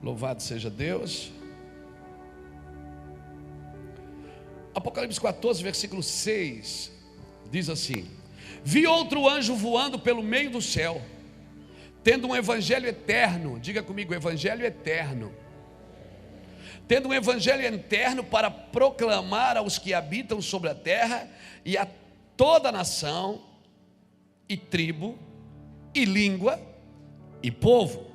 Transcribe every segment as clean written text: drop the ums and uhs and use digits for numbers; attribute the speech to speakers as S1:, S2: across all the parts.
S1: Louvado seja Deus. Apocalipse 14, versículo 6, diz assim: vi outro anjo voando pelo meio do céu, tendo um evangelho eterno. Diga comigo, evangelho eterno. Tendo um evangelho eterno para proclamar aos que habitam sobre a terra e a toda nação, e tribo, e língua, e povo,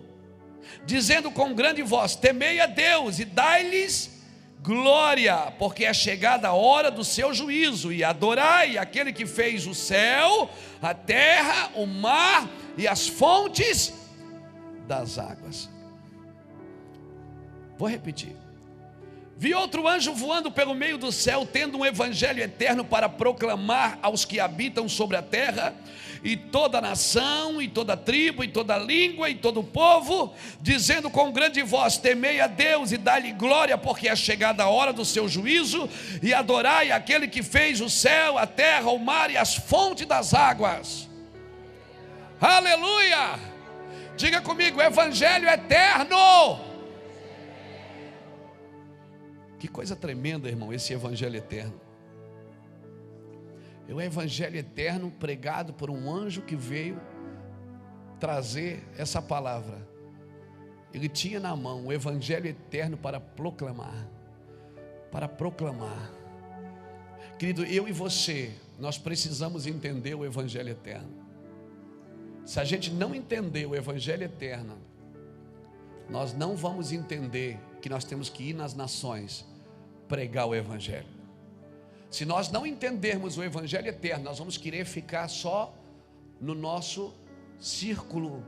S1: dizendo com grande voz: temei a Deus e dai-lhes glória, porque é chegada a hora do seu juízo, e adorai aquele que fez o céu, a terra, o mar e as fontes das águas. Vou repetir. Vi outro anjo voando pelo meio do céu, tendo um evangelho eterno para proclamar aos que habitam sobre a terra, e toda nação, e toda tribo, e toda língua, e todo povo, dizendo com grande voz: temei a Deus e dai-lhe glória, porque é chegada a hora do seu juízo, e adorai aquele que fez o céu, a terra, o mar e as fontes das águas. Aleluia! Diga comigo, evangelho eterno. Que coisa tremenda, irmão, esse evangelho eterno. É o evangelho eterno pregado por um anjo que veio trazer essa palavra. Ele tinha na mão o evangelho eterno para proclamar. Para proclamar. Querido, eu e você, nós precisamos entender o evangelho eterno. Se a gente não entender o evangelho eterno, nós não vamos entender que nós temos que ir nas nações pregar o evangelho. Se nós não entendermos o evangelho eterno, nós vamos querer ficar só no nosso círculo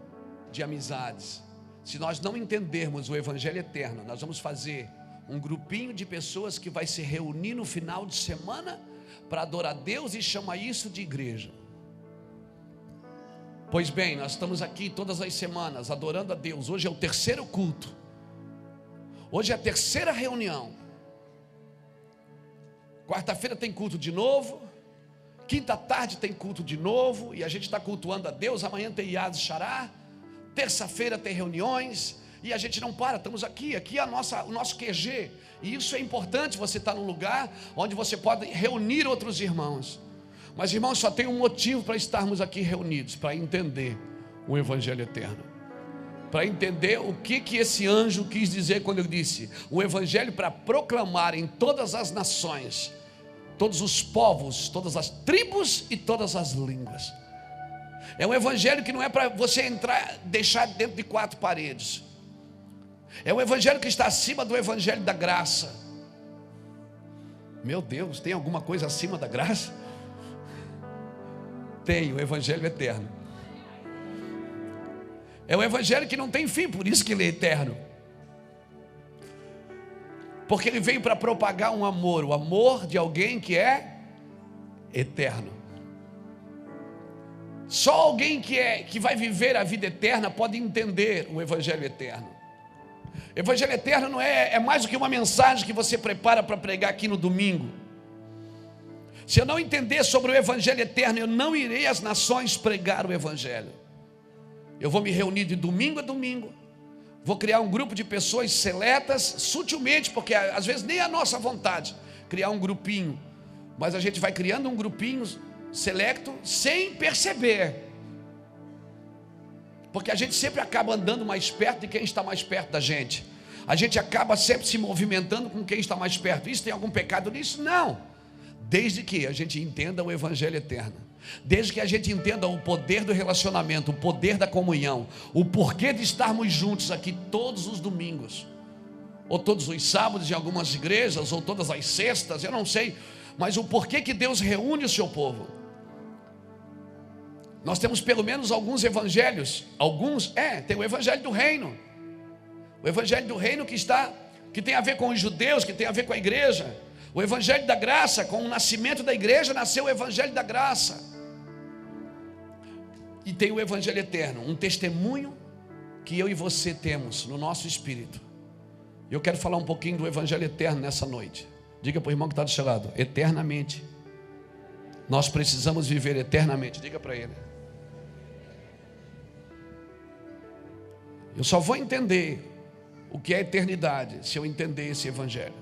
S1: de amizades. Se nós não entendermos o evangelho eterno, nós vamos fazer um grupinho de pessoas que vai se reunir no final de semana para adorar a Deus e chama isso de igreja. Pois bem, nós estamos aqui todas as semanas adorando a Deus. Hoje é o terceiro culto. Hoje é a terceira reunião. Quarta-feira tem culto de novo. Quinta tarde tem culto de novo. E a gente está cultuando a Deus. Amanhã tem Iaz e Xará. Terça-feira tem reuniões. E a gente não para, estamos aqui. Aqui é o nosso QG. E isso é importante, você estar num lugar onde você pode reunir outros irmãos. Mas irmãos, só tem um motivo para estarmos aqui reunidos: para entender o evangelho eterno. Para entender o que esse anjo quis dizer quando ele disse: o evangelho para proclamar em todas as nações, todos os povos, todas as tribos e todas as línguas. É um evangelho que não é para você entrar, deixar dentro de quatro paredes. É um evangelho que está acima do evangelho da graça. Meu Deus, tem alguma coisa acima da graça? Tem, o evangelho eterno. É um evangelho que não tem fim, por isso que ele é eterno. Porque ele veio para propagar um amor, o amor de alguém que é eterno. Só alguém que vai viver a vida eterna pode entender o evangelho eterno. Evangelho eterno não é mais do que uma mensagem que você prepara para pregar aqui no domingo. Se eu não entender sobre o evangelho eterno, eu não irei às nações pregar o evangelho. Eu vou me reunir de domingo a domingo. Vou criar um grupo de pessoas seletas, sutilmente, porque às vezes nem é a nossa vontade criar um grupinho. Mas a gente vai criando um grupinho selecto sem perceber. Porque a gente sempre acaba andando mais perto de quem está mais perto da gente. A gente acaba sempre se movimentando com quem está mais perto. Isso tem algum pecado nisso? Não. Desde que a gente entenda o evangelho eterno. Desde que a gente entenda o poder do relacionamento, o poder da comunhão, o porquê de estarmos juntos aqui todos os domingos, ou todos os sábados em algumas igrejas, ou todas as sextas, eu não sei, mas o porquê que Deus reúne o seu povo. Nós temos pelo menos alguns evangelhos. Tem o evangelho do reino. O evangelho do reino que tem a ver com os judeus, que tem a ver com a igreja. O evangelho da graça, com o nascimento da igreja, nasceu o evangelho da graça. E tem o evangelho eterno, um testemunho que eu e você temos no nosso espírito. Eu quero falar um pouquinho do evangelho eterno nessa noite. Diga para o irmão que está do seu lado: eternamente. Nós precisamos viver eternamente. Diga para ele. Eu só vou entender o que é eternidade se eu entender esse evangelho.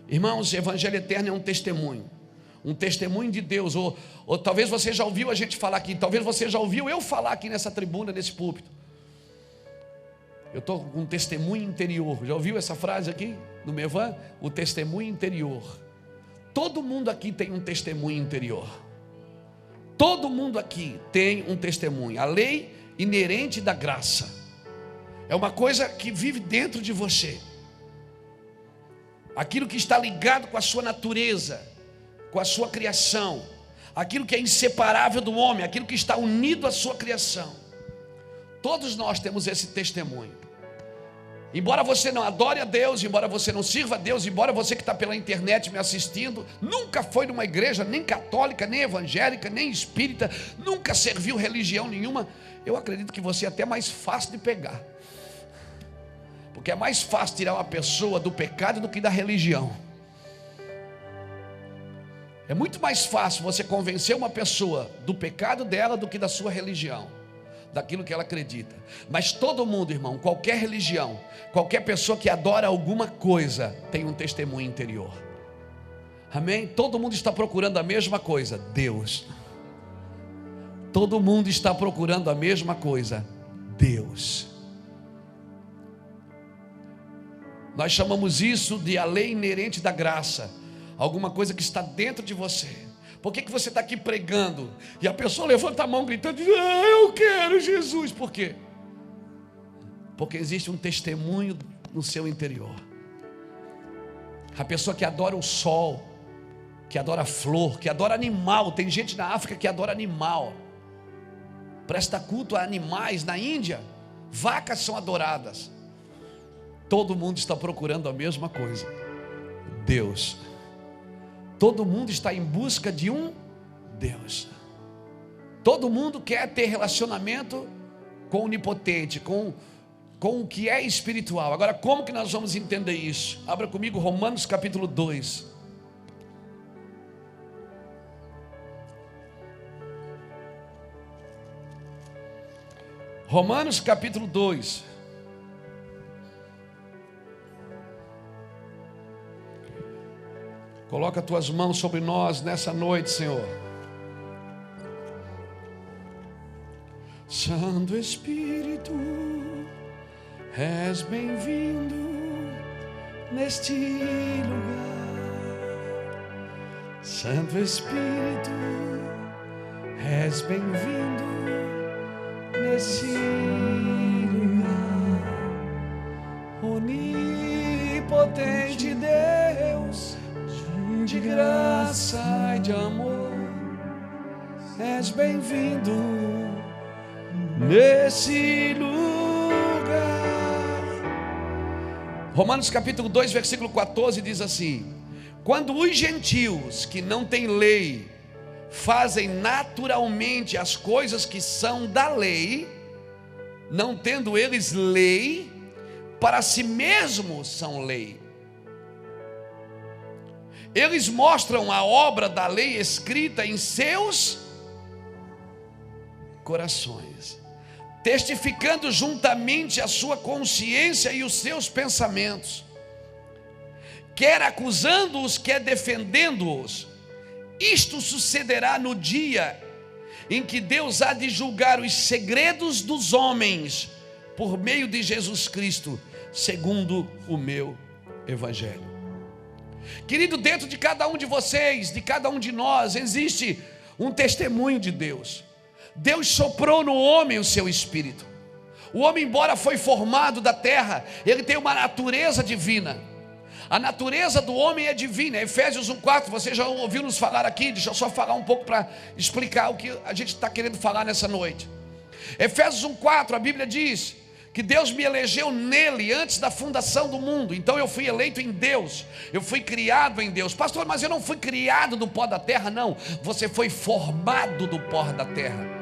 S1: Irmãos, o evangelho eterno é um testemunho de Deus. Ou talvez você já ouviu a gente falar aqui, talvez você já ouviu eu falar aqui nessa tribuna, nesse púlpito. Eu estou com um testemunho interior. Já ouviu essa frase aqui no Mevan? O testemunho interior. Todo mundo aqui tem um testemunho interior. Todo mundo aqui tem um testemunho. A lei inerente da graça é uma coisa que vive dentro de você. Aquilo que está ligado com a sua natureza, com a sua criação, aquilo que é inseparável do homem, aquilo que está unido à sua criação. Todos nós temos esse testemunho. Embora você não adore a Deus, embora você não sirva a Deus, embora você que está pela internet me assistindo, nunca foi numa igreja nem católica, nem evangélica, nem espírita, nunca serviu religião nenhuma, eu acredito que você é até mais fácil de pegar. Porque é mais fácil tirar uma pessoa do pecado do que da religião. É muito mais fácil você convencer uma pessoa do pecado dela do que da sua religião, daquilo que ela acredita. Mas todo mundo, irmão, qualquer religião, qualquer pessoa que adora alguma coisa, tem um testemunho interior. Amém? Todo mundo está procurando a mesma coisa, Deus. Todo mundo está procurando a mesma coisa, Deus. Nós chamamos isso de a lei inerente da graça. Alguma coisa que está dentro de você. Por que você está aqui pregando e a pessoa levanta a mão gritando, eu quero Jesus? Por quê? Porque existe um testemunho no seu interior. A pessoa que adora o sol, que adora a flor, que adora animal. Tem gente na África que adora animal, presta culto a animais. Na Índia, vacas são adoradas. Todo mundo está procurando a mesma coisa, Deus. Todo mundo está em busca de um Deus. Todo mundo quer ter relacionamento com o onipotente, com o que é espiritual. Agora, como que nós vamos entender isso? Abra comigo Romanos capítulo 2. Romanos capítulo 2. Coloca as tuas mãos sobre nós nessa noite, Senhor. Santo Espírito, és bem-vindo neste lugar. Santo Espírito, és bem-vindo nesse lugar. Onipotente Deus, de graça e de amor, és bem-vindo nesse lugar. Romanos capítulo 2, versículo 14 diz assim: quando os gentios que não têm lei fazem naturalmente as coisas que são da lei, não tendo eles lei, para si mesmos são lei. Eles mostram a obra da lei escrita em seus corações, testificando juntamente a sua consciência e os seus pensamentos, quer acusando-os, quer defendendo-os. Isto sucederá no dia em que Deus há de julgar os segredos dos homens por meio de Jesus Cristo, segundo o meu evangelho. Querido, dentro de cada um de vocês, de cada um de nós, existe um testemunho de Deus. Deus soprou no homem o seu espírito. O homem, embora foi formado da terra, ele tem uma natureza divina. A natureza do homem é divina. Efésios 1,4, você já ouviu nos falar aqui. Deixa eu só falar um pouco para explicar o que a gente está querendo falar nessa noite. Efésios 1,4, a Bíblia diz que Deus me elegeu nele antes da fundação do mundo. Então eu fui eleito em Deus, eu fui criado em Deus. Pastor, mas eu não fui criado do pó da terra. Não, você foi formado do pó da terra.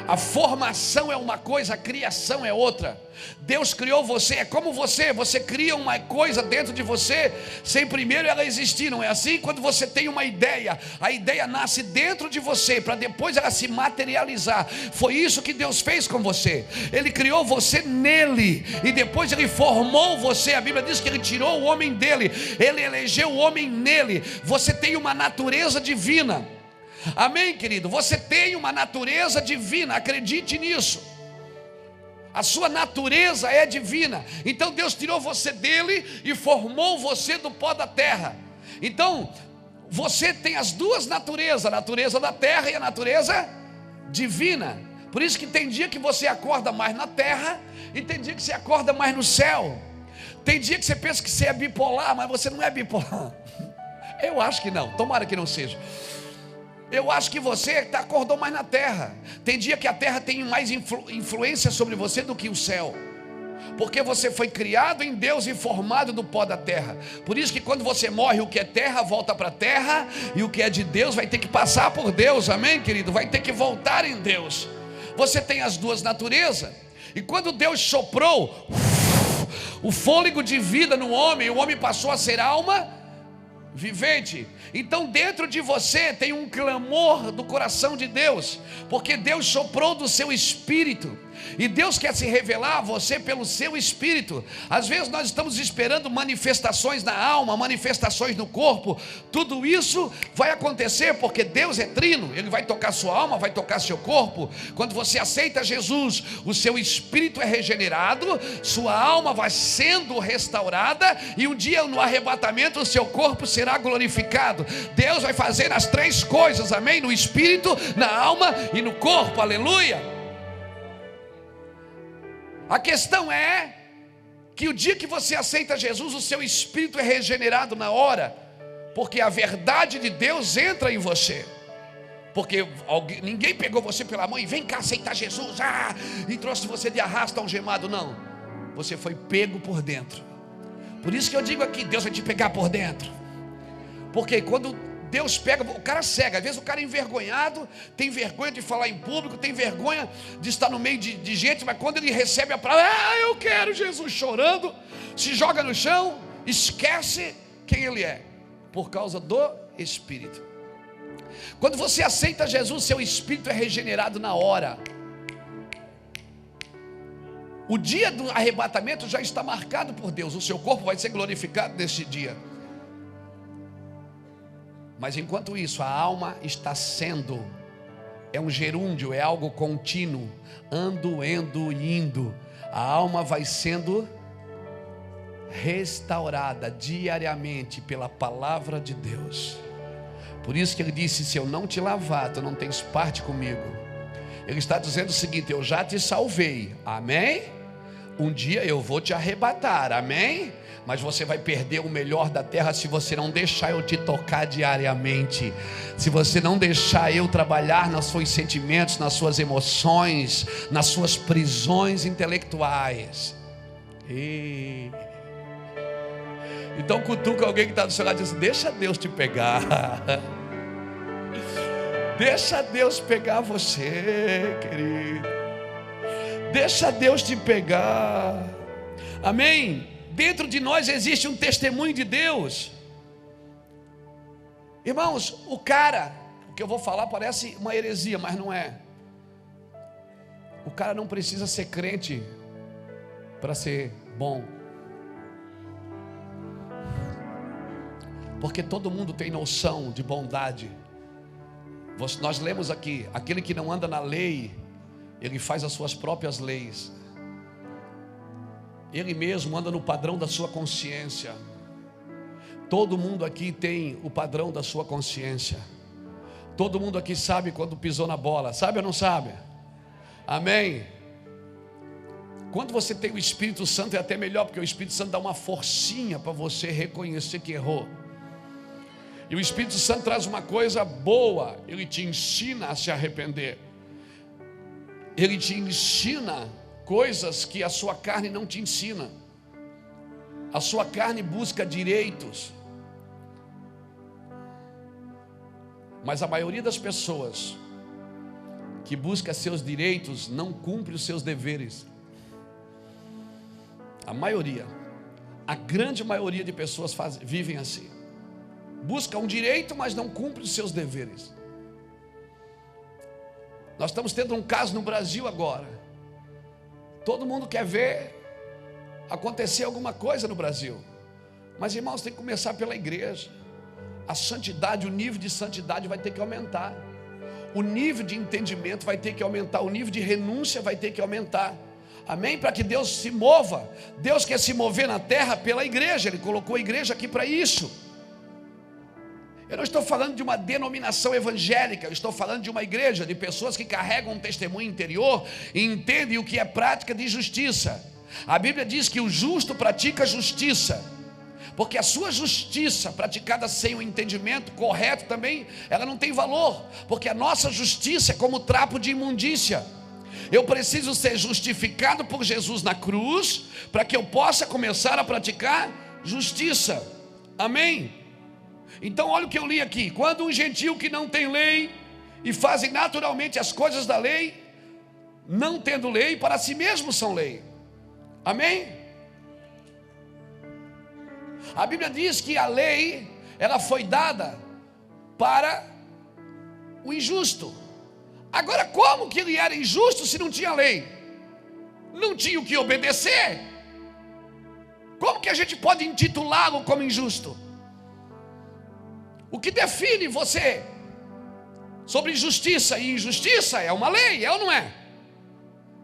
S1: A formação é uma coisa, a criação é outra. Deus criou você, é como você cria uma coisa dentro de você, sem primeiro ela existir, não é assim? Quando você tem uma ideia, a ideia nasce dentro de você, para depois ela se materializar. Foi isso que Deus fez com você. Ele criou você nele, e depois Ele formou você. A Bíblia diz que Ele tirou o homem dele, Ele elegeu o homem nele. Você tem uma natureza divina. Amém, querido? Você tem uma natureza divina, acredite nisso. A sua natureza é divina. Então Deus tirou você dele e formou você do pó da terra. Então você tem as duas naturezas, a natureza da terra e a natureza divina. Por isso que tem dia que você acorda mais na terra e tem dia que você acorda mais no céu. Tem dia que você pensa que você é bipolar, mas você não é bipolar. Eu acho que não, tomara que não seja. Eu acho que você acordou mais na terra. Tem dia que a terra tem mais influência sobre você do que o céu, porque você foi criado em Deus e formado do pó da terra. Por isso que quando você morre, o que é terra volta para a terra, e o que é de Deus vai ter que passar por Deus. Amém, querido? Vai ter que voltar em Deus. Você tem as duas naturezas. E quando Deus soprou o fôlego de vida no homem, o homem passou a ser alma vivente. Então dentro de você tem um clamor do coração de Deus, porque Deus soprou do seu espírito, e Deus quer se revelar a você pelo seu espírito. Às vezes nós estamos esperando manifestações na alma, manifestações no corpo. Tudo isso vai acontecer porque Deus é trino. Ele vai tocar sua alma, vai tocar seu corpo. Quando você aceita Jesus, o seu espírito é regenerado, sua alma vai sendo restaurada, e um dia no arrebatamento o seu corpo será glorificado. Deus vai fazer as três coisas, amém? No espírito, na alma e no corpo, aleluia. A questão é que o dia que você aceita Jesus, o seu espírito é regenerado na hora, porque a verdade de Deus entra em você. Porque ninguém pegou você pela mão e vem cá aceitar Jesus, e trouxe você de arrasta algemado, não. Você foi pego por dentro. Por isso que eu digo aqui, Deus vai te pegar por dentro. Porque quando Deus pega, o cara cega. Às vezes o cara é envergonhado, tem vergonha de falar em público, tem vergonha de estar no meio de gente, mas quando ele recebe a palavra, eu quero Jesus, chorando, se joga no chão, esquece quem ele é, por causa do Espírito. Quando você aceita Jesus, seu espírito é regenerado na hora. O dia do arrebatamento já está marcado por Deus. O seu corpo vai ser glorificado nesse dia. Mas enquanto isso, a alma está sendo, é um gerúndio, é algo contínuo, ando, indo. A alma vai sendo restaurada diariamente pela palavra de Deus. Por isso que ele disse, se eu não te lavar, tu não tens parte comigo. Ele está dizendo o seguinte, eu já te salvei, amém? Um dia eu vou te arrebatar, amém? Mas você vai perder o melhor da terra se você não deixar eu te tocar diariamente, se você não deixar eu trabalhar nos seus sentimentos, nas suas emoções, nas suas prisões intelectuais. Então cutuca alguém que está do seu lado e diz, deixa Deus te pegar. Deixa Deus pegar você, querido. Deixa Deus te pegar. Amém? Dentro de nós existe um testemunho de Deus. Irmãos, o que eu vou falar parece uma heresia, mas não é. O cara não precisa ser crente para ser bom, porque todo mundo tem noção de bondade. Nós lemos aqui, aquele que não anda na lei, ele faz as suas próprias leis. Ele mesmo anda no padrão da sua consciência. Todo mundo aqui tem o padrão da sua consciência. Todo mundo aqui sabe quando pisou na bola, sabe ou não sabe? Amém? Quando você tem o Espírito Santo é até melhor, porque o Espírito Santo dá uma forcinha para você reconhecer que errou. E o Espírito Santo traz uma coisa boa, ele te ensina a se arrepender. Ele te ensina coisas que a sua carne não te ensina. A sua carne busca direitos, mas a maioria das pessoas que busca seus direitos não cumpre os seus deveres. A maioria, a grande maioria de pessoas vivem assim. Busca um direito, mas não cumpre os seus deveres. Nós estamos tendo um caso no Brasil agora. Todo mundo quer ver acontecer alguma coisa no Brasil. Mas, irmãos, tem que começar pela igreja. A santidade, o nível de santidade vai ter que aumentar. O nível de entendimento vai ter que aumentar. O nível de renúncia vai ter que aumentar. Amém? Para que Deus se mova. Deus quer se mover na terra pela igreja. Ele colocou a igreja aqui para isso. Eu não estou falando de uma denominação evangélica. Eu estou falando de uma igreja, de pessoas que carregam um testemunho interior e entendem o que é prática de justiça. A Bíblia diz que o justo pratica justiça, porque a sua justiça praticada sem o entendimento correto também, ela não tem valor, porque a nossa justiça é como trapo de imundícia. Eu preciso ser justificado por Jesus na cruz, para que eu possa começar a praticar justiça. Amém? Então olha o que eu li aqui. Quando um gentio que não tem lei e fazem naturalmente as coisas da lei, não tendo lei, para si mesmos são lei. Amém? A Bíblia diz que a lei, ela foi dada para o injusto. Agora, como que ele era injusto se não tinha lei? Não tinha o que obedecer. Como que a gente pode intitulá-lo como injusto? O que define você sobre justiça e injustiça é uma lei, é ou não é?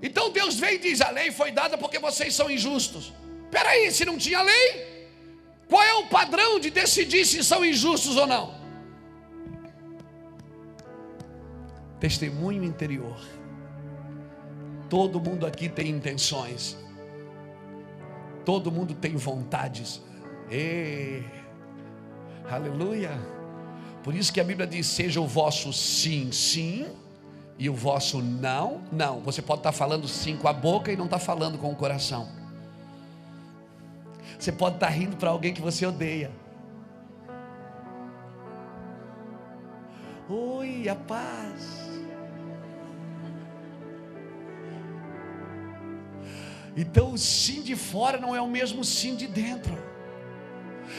S1: Então Deus vem e diz: a lei foi dada porque vocês são injustos. Espera aí, se não tinha lei, qual é o padrão de decidir se são injustos ou não? Testemunho interior. Todo mundo aqui tem intenções, todo mundo tem vontades. Aleluia. Por isso que a Bíblia diz: seja o vosso sim, sim, e o vosso não, não. Você pode estar falando sim com a boca e não estar falando com o coração. Você pode estar rindo para alguém que você odeia. Oi, a paz. Então o sim de fora não é o mesmo sim de dentro.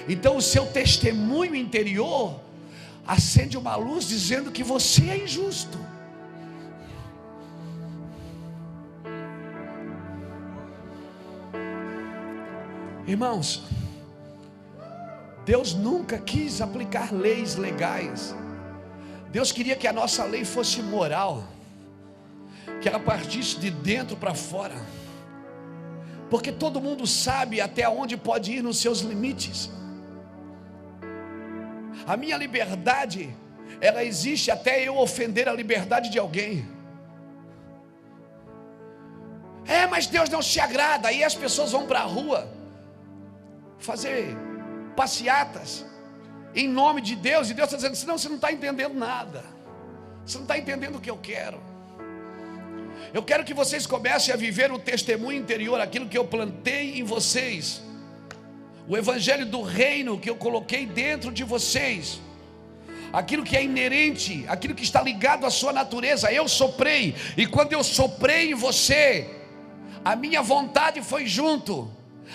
S1: Então o seu testemunho interior acende uma luz dizendo que você é injusto. Irmãos, Deus nunca quis aplicar leis legais. Deus queria que a nossa lei fosse moral, que ela partisse de dentro para fora, porque todo mundo sabe até onde pode ir nos seus limites. A minha liberdade, ela existe até eu ofender a liberdade de alguém. Mas Deus não se agrada. Aí as pessoas vão para a rua fazer passeatas em nome de Deus, e Deus está dizendo: senão você não está entendendo nada, você não está entendendo o que eu quero. Eu quero que vocês comecem a viver o testemunho interior, aquilo que eu plantei em vocês, o evangelho do reino que eu coloquei dentro de vocês, aquilo que é inerente, aquilo que está ligado à sua natureza. Eu soprei, e quando eu soprei em você, a minha vontade foi junto,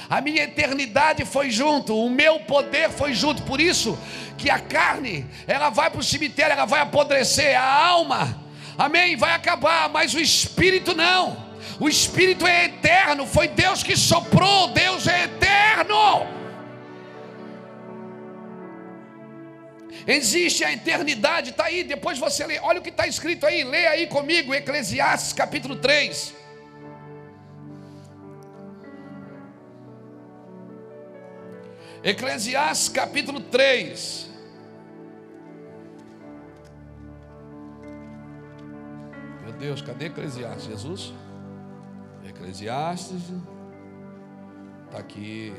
S1: a minha eternidade foi junto, o meu poder foi junto. Por isso que a carne, ela vai para o cemitério, ela vai apodrecer, a alma, amém, vai acabar, mas o espírito não. O espírito é eterno, foi Deus que soprou, Deus é eterno. Existe a eternidade, está aí, depois você lê, olha o que está escrito aí, lê aí comigo, Eclesiastes capítulo 3. Eclesiastes capítulo 3. Meu Deus, cadê Eclesiastes? Jesus? Eclesiastes, está aqui.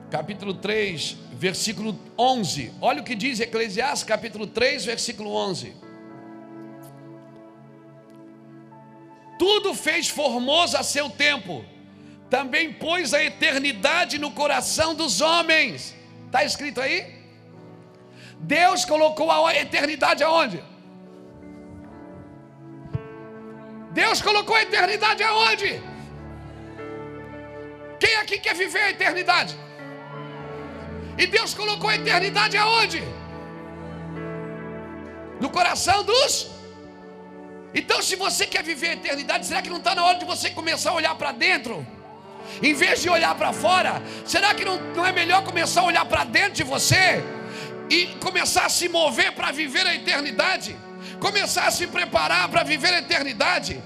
S1: Capítulo 3, versículo 11. Olha o que diz Eclesiastes capítulo 3, versículo 11. Tudo fez formoso a seu tempo, também pôs a eternidade no coração dos homens. Está escrito aí? Deus colocou a eternidade aonde? Deus colocou a eternidade aonde? Quem aqui quer viver a eternidade? E Deus colocou a eternidade aonde? No coração dos. Então, se você quer viver a eternidade, será que não está na hora de você começar a olhar para dentro? Em vez de olhar para fora, será que não é melhor começar a olhar para dentro de você e começar a se mover para viver a eternidade? Começar a se preparar para viver a eternidade,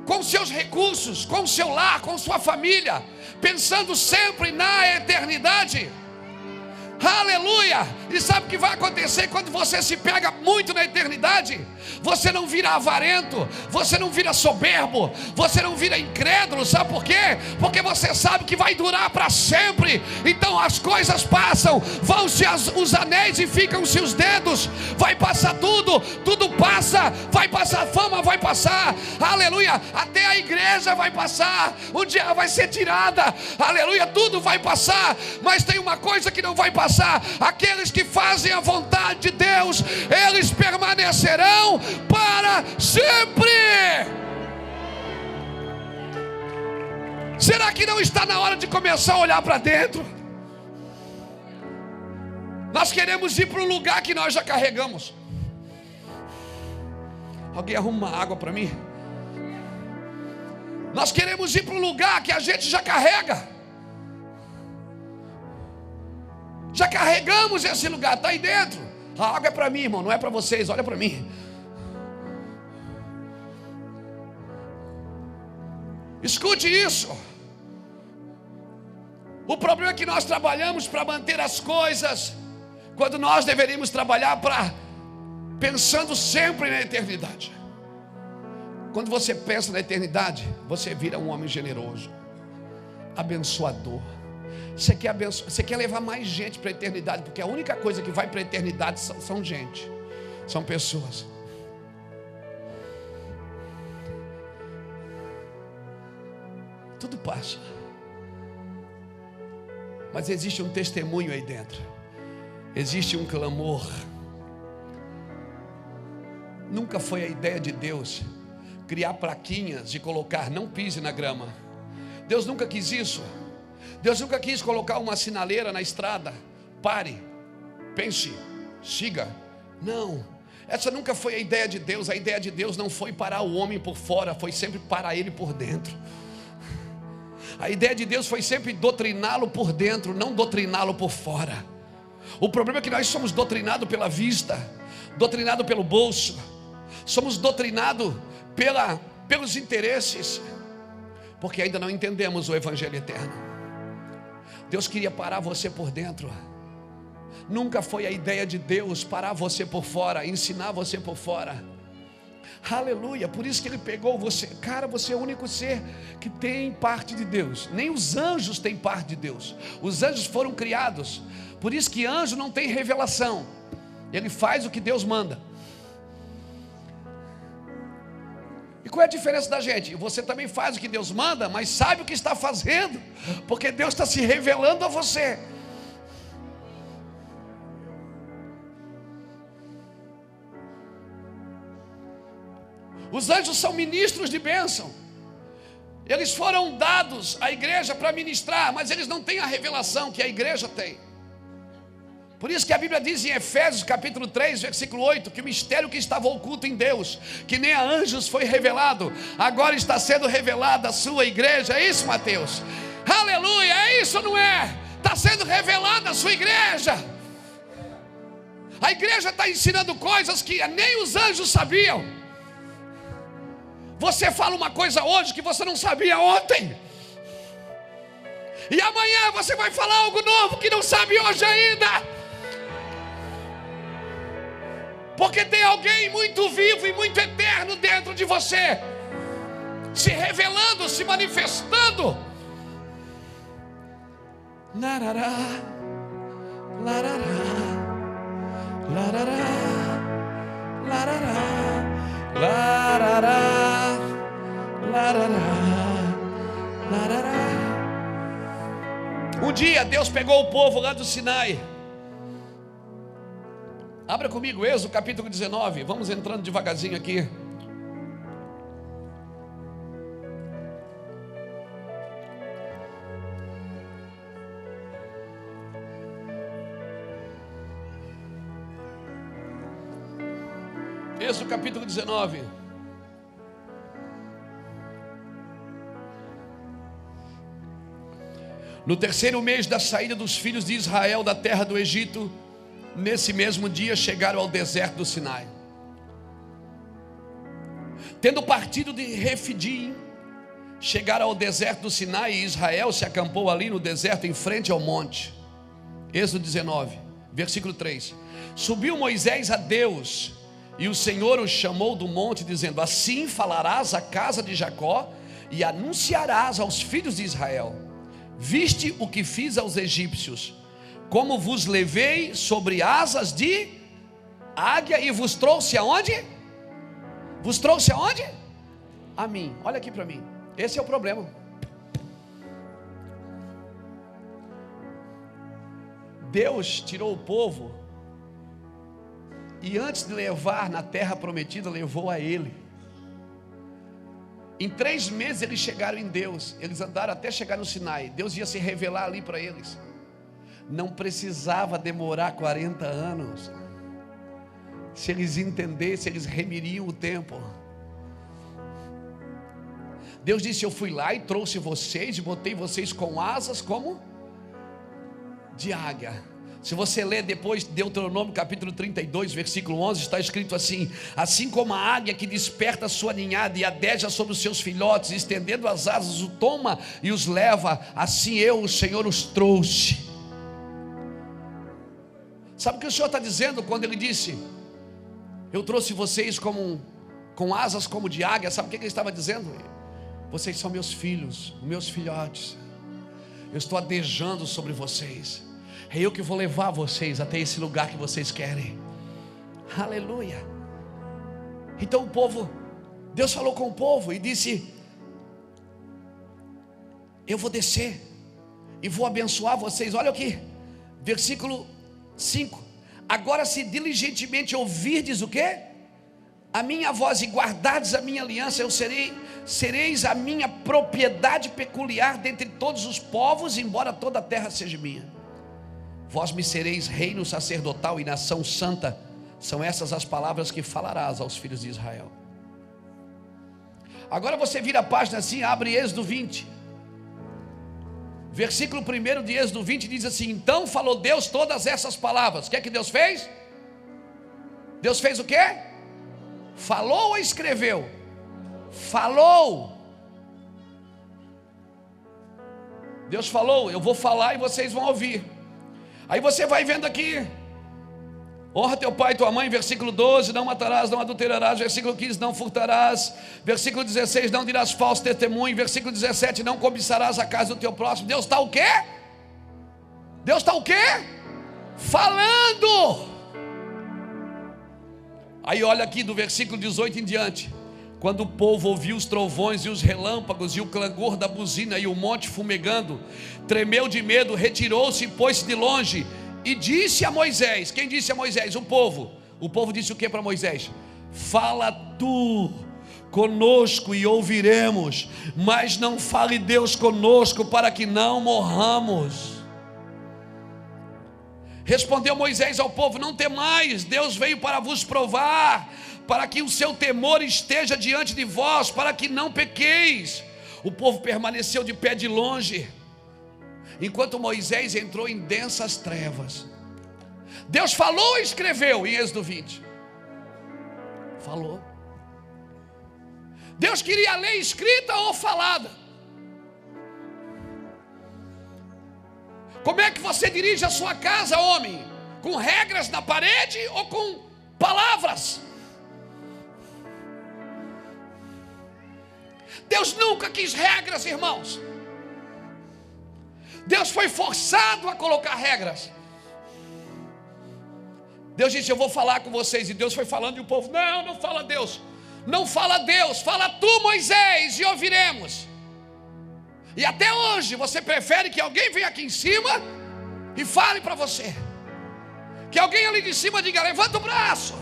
S1: com seus recursos, com seu lar, com sua família, pensando sempre na eternidade. Aleluia! E sabe o que vai acontecer quando você se pega muito na eternidade? Você não vira avarento, você não vira soberbo, você não vira incrédulo. Sabe por quê? Porque você sabe que vai durar para sempre. Então as coisas passam, vão-se os anéis e ficam-se os dedos. Vai passar tudo, tudo passa. Vai passar a fama, vai passar. Aleluia! Até a igreja vai passar. Um dia vai ser tirada. Aleluia! Tudo vai passar. Mas tem uma coisa que não vai passar. Aqueles que fazem a vontade de Deus, eles permanecerão para sempre. Será que não está na hora de começar a olhar para dentro? Nós queremos ir para um lugar que nós já carregamos. Alguém arruma uma água para mim? Nós queremos ir para um lugar que a gente já carrega. Já carregamos esse lugar, está aí dentro. A água é para mim, irmão, não é para vocês, olha para mim. Escute isso. O problema é que nós trabalhamos para manter as coisas, quando nós deveríamos trabalhar pensando sempre na eternidade. Quando você pensa na eternidade, você vira um homem generoso, abençoador. Você quer levar mais gente para a eternidade, porque a única coisa que vai para a eternidade são gente, são pessoas. Tudo passa, mas existe um testemunho aí dentro, existe um clamor. Nunca foi a ideia de Deus criar plaquinhas e colocar "não pise na grama". Deus nunca quis isso. Deus nunca quis colocar uma sinaleira na estrada: pare, pense, siga. Não, essa nunca foi a ideia de Deus. A ideia de Deus não foi parar o homem por fora, foi sempre parar ele por dentro. A ideia de Deus foi sempre doutriná-lo por dentro, não doutriná-lo por fora. O problema é que nós somos doutrinados pela vista, doutrinados pelo bolso, somos doutrinados pelos interesses, porque ainda não entendemos o evangelho eterno. Deus queria parar você por dentro. Nunca foi a ideia de Deus parar você por fora, ensinar você por fora. Aleluia, por isso que Ele pegou você. Cara, você é o único ser que tem parte de Deus. Nem os anjos têm parte de Deus. Os anjos foram criados. Por isso que anjo não tem revelação. Ele faz o que Deus manda. E qual é a diferença da gente? Você também faz o que Deus manda, mas sabe o que está fazendo, porque Deus está se revelando a você. Os anjos são ministros de bênção. Eles foram dados à igreja para ministrar, mas eles não têm a revelação que a igreja tem. Por isso que a Bíblia diz em Efésios capítulo 3, versículo 8, que o mistério que estava oculto em Deus, que nem a anjos foi revelado, agora está sendo revelado à sua igreja. É isso, Mateus? Aleluia, é isso, não é? Está sendo revelada à sua igreja. A igreja está ensinando coisas que nem os anjos sabiam. Você fala uma coisa hoje que você não sabia ontem, e amanhã você vai falar algo novo que não sabe hoje ainda, porque tem alguém muito vivo e muito eterno dentro de você, se revelando, se manifestando. Larará, larará, larará, larará, larará, larará, larará. Um dia Deus pegou o povo lá do Sinai. Abra comigo Êxodo capítulo 19. Vamos entrando devagarzinho aqui. Êxodo capítulo 19. No terceiro mês da saída dos filhos de Israel da terra do Egito, nesse mesmo dia chegaram ao deserto do Sinai. Tendo partido de Refidim, chegaram ao deserto do Sinai, e Israel se acampou ali no deserto em frente ao monte. Êxodo 19, versículo 3. Subiu Moisés a Deus, e o Senhor o chamou do monte, dizendo: assim falarás à casa de Jacó, e anunciarás aos filhos de Israel: viste o que fiz aos egípcios, como vos levei sobre asas de águia, e vos trouxe aonde? Vos trouxe aonde? A mim. Olha aqui para mim. Esse é o problema. Deus tirou o povo, e antes de levar na terra prometida, levou a ele. Em 3 meses eles chegaram em Deus. Eles andaram até chegar no Sinai. Deus ia se revelar ali para eles. Não precisava demorar 40 anos. Se eles entendessem, eles remiriam o tempo. Deus disse: eu fui lá e trouxe vocês, e botei vocês com asas como de águia. Se você ler depois Deuteronômio capítulo 32, versículo 11, está escrito assim: assim como a águia que desperta a sua ninhada e adeja sobre os seus filhotes, estendendo as asas, o toma e os leva, assim eu, o Senhor, os trouxe. Sabe o que o Senhor está dizendo quando Ele disse: eu trouxe vocês com asas como de águia? Sabe o que Ele estava dizendo? Vocês são meus filhos, meus filhotes. Eu estou adejando sobre vocês. É eu que vou levar vocês até esse lugar que vocês querem. Aleluia. Então o povo, Deus falou com o povo e disse: eu vou descer e vou abençoar vocês. Olha aqui, versículo 5. Agora, se diligentemente ouvirdes o quê? A minha voz, e guardardes a minha aliança, eu sereis a minha propriedade peculiar dentre todos os povos, embora toda a terra seja minha. Vós me sereis reino sacerdotal e nação santa. São essas as palavras que falarás aos filhos de Israel. Agora você vira a página assim, abre Êxodo 20. Versículo 1 de Êxodo 20 diz assim: então falou Deus todas essas palavras. O que é que Deus fez? Deus fez o quê? Falou ou escreveu? Falou. Deus falou: eu vou falar e vocês vão ouvir. Aí você vai vendo aqui: honra teu pai e tua mãe, versículo 12, não matarás, não adulterarás, versículo 15, não furtarás, versículo 16, não dirás falso testemunho, versículo 17, não cobiçarás a casa do teu próximo. Deus está o quê? Deus está o quê? Falando. Aí olha aqui do versículo 18 em diante: quando o povo ouviu os trovões e os relâmpagos e o clangor da buzina e o monte fumegando, tremeu de medo, retirou-se e pôs-se de longe, e disse a Moisés. Quem disse a Moisés? O povo. O povo disse o que para Moisés? Fala tu conosco e ouviremos, mas não fale Deus conosco, para que não morramos. Respondeu Moisés ao povo: não temais, Deus veio para vos provar, para que o seu temor esteja diante de vós, para que não pequeis. O povo permaneceu de pé de longe, enquanto Moisés entrou em densas trevas. Deus falou e escreveu em Êxodo 20. Falou. Deus queria a lei escrita ou falada? Como é que você dirige a sua casa, homem? Com regras na parede ou com palavras? Deus nunca quis regras, irmãos. Deus foi forçado a colocar regras. Deus disse: eu vou falar com vocês. E Deus foi falando, e o povo: não fala Deus. Não fala Deus, fala tu, Moisés, e ouviremos. E até hoje você prefere que alguém venha aqui em cima e fale para você, que alguém ali de cima diga: levanta o braço,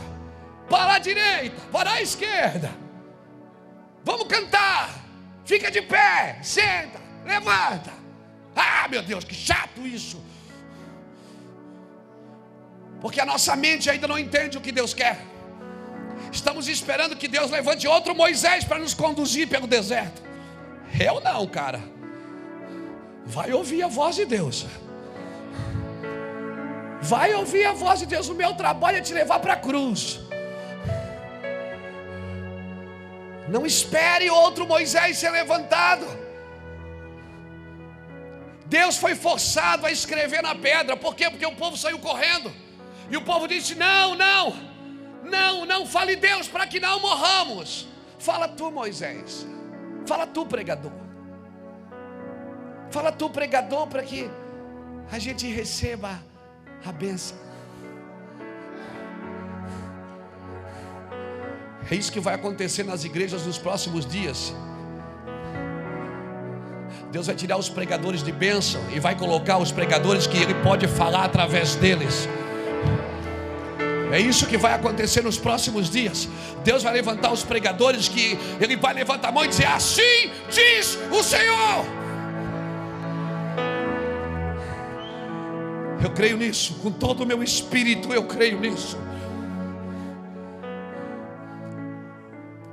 S1: para a direita, para a esquerda, vamos cantar, fica de pé, senta, levanta. Ah, meu Deus, que chato isso. Porque a nossa mente ainda não entende o que Deus quer. Estamos esperando que Deus levante outro Moisés para nos conduzir pelo deserto. Eu não, cara. Vai ouvir a voz de Deus. Vai ouvir a voz de Deus. O meu trabalho é te levar para a cruz. Não espere outro Moisés ser levantado. Deus foi forçado a escrever na pedra. Por quê? Porque o povo saiu correndo. E o povo disse: não, fale Deus, para que não morramos. Fala tu, Moisés. Fala tu, pregador. Fala tu, pregador, para que a gente receba a bênção. É isso que vai acontecer nas igrejas nos próximos dias. Deus vai tirar os pregadores de bênção e vai colocar os pregadores que Ele pode falar através deles. É isso que vai acontecer nos próximos dias. Deus vai levantar os pregadores que Ele vai levantar a mão e dizer: assim diz o Senhor. Eu creio nisso, com todo o meu espírito eu creio nisso.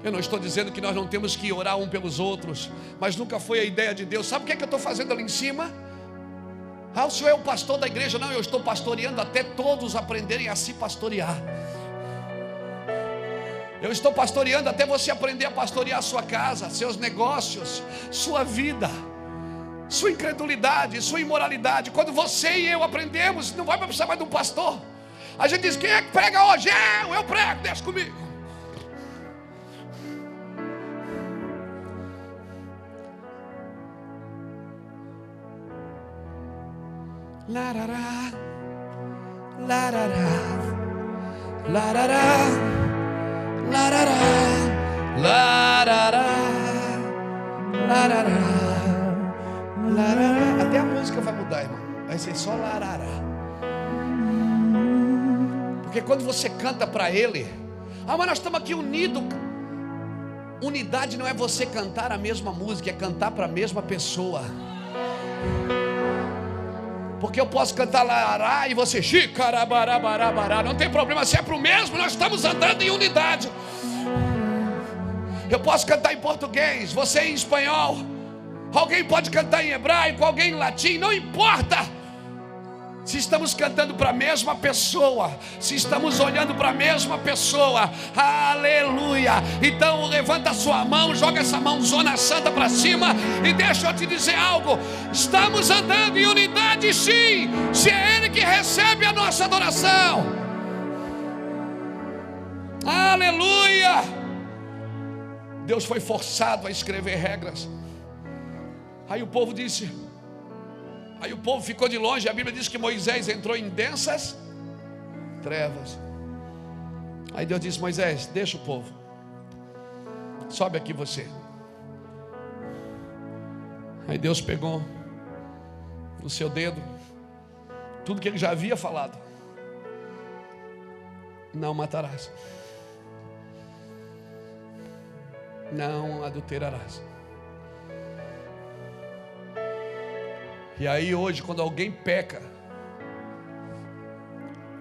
S1: Eu não estou dizendo que nós não temos que orar um pelos outros, mas nunca foi a ideia de Deus. Sabe o que é que eu estou fazendo ali em cima? O senhor é o pastor da igreja. Não, eu estou pastoreando até todos aprenderem a se pastorear. Eu estou pastoreando até você aprender a pastorear a sua casa, seus negócios, sua vida, sua incredulidade, sua imoralidade. Quando você e eu aprendemos, não vai precisar mais de um pastor. A gente diz: quem é que prega hoje? Eu prego, deixa comigo. Larará, larará, larará, larará, larará, larará, larará. Até a música vai mudar, irmão. Vai ser só larará. Porque quando você canta para Ele, mas nós estamos aqui unidos. Unidade não é você cantar a mesma música, é cantar para a mesma pessoa. Porque eu posso cantar larará e você xicarabarabarabará. Não tem problema, se é para o mesmo, nós estamos andando em unidade. Eu posso cantar em português, você em espanhol. Alguém pode cantar em hebraico, alguém em latim, não importa. Se estamos cantando para a mesma pessoa, se estamos olhando para a mesma pessoa, aleluia. Então levanta a sua mão, joga essa mãozona santa para cima e deixa eu te dizer algo. Estamos andando em unidade, sim, se é Ele que recebe a nossa adoração. Aleluia. Deus foi forçado a escrever regras. Aí o povo disse, aí o povo ficou de longe. A Bíblia diz que Moisés entrou em densas trevas. Aí Deus disse: Moisés, deixa o povo, sobe aqui você. Aí Deus pegou no seu dedo tudo que ele já havia falado: não matarás, não adulterarás. E aí hoje, quando alguém peca,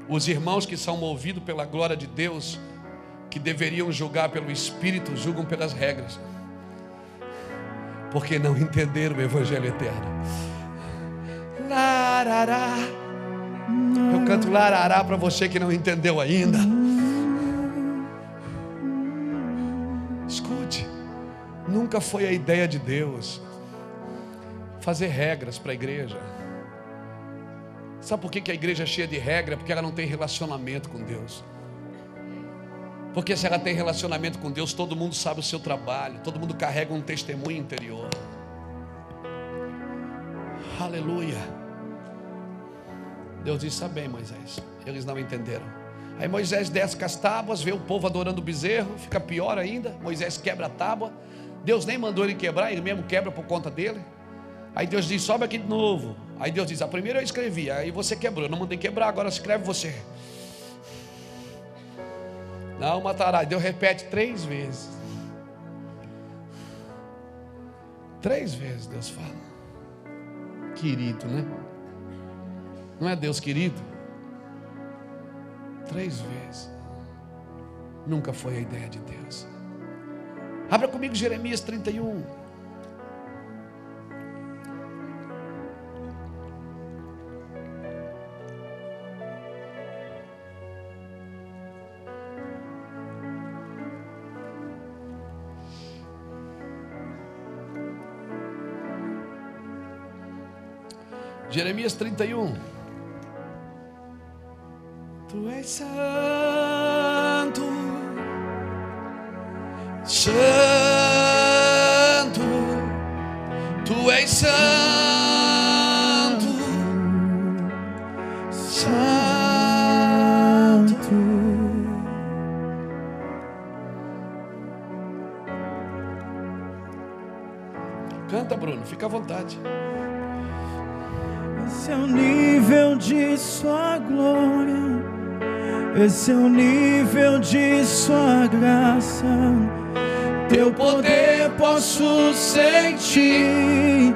S1: os irmãos que são movidos pela glória de Deus, que deveriam julgar pelo Espírito, julgam pelas regras, porque não entenderam o Evangelho eterno. Larará. Eu canto larará para você que não entendeu ainda. Escute, nunca foi a ideia de Deus fazer regras para a igreja. Sabe por que a igreja é cheia de regra? Porque ela não tem relacionamento com Deus. Porque se ela tem relacionamento com Deus, todo mundo sabe o seu trabalho, todo mundo carrega um testemunho interior. Aleluia. Deus disse: está bem, Moisés. Eles não entenderam. Aí Moisés desce com as tábuas, vê o povo adorando o bezerro, fica pior ainda. Moisés quebra a tábua. Deus nem mandou ele quebrar, ele mesmo quebra por conta dele. Aí Deus diz: sobe aqui de novo. Aí Deus diz: a primeira eu escrevi, aí você quebrou, eu não mandei quebrar, agora escreve você. Não matará. Deus repete 3 vezes. 3 vezes Deus fala. Querido, né? Não é Deus querido? 3 vezes. Nunca foi a ideia de Deus. Abra comigo Jeremias 31. Jeremias 31. Tu és santo, santo, tu és santo, santo. Canta, Bruno, fica à vontade.
S2: Esse é o nível de sua glória, esse é o nível de sua graça. Teu poder posso sentir,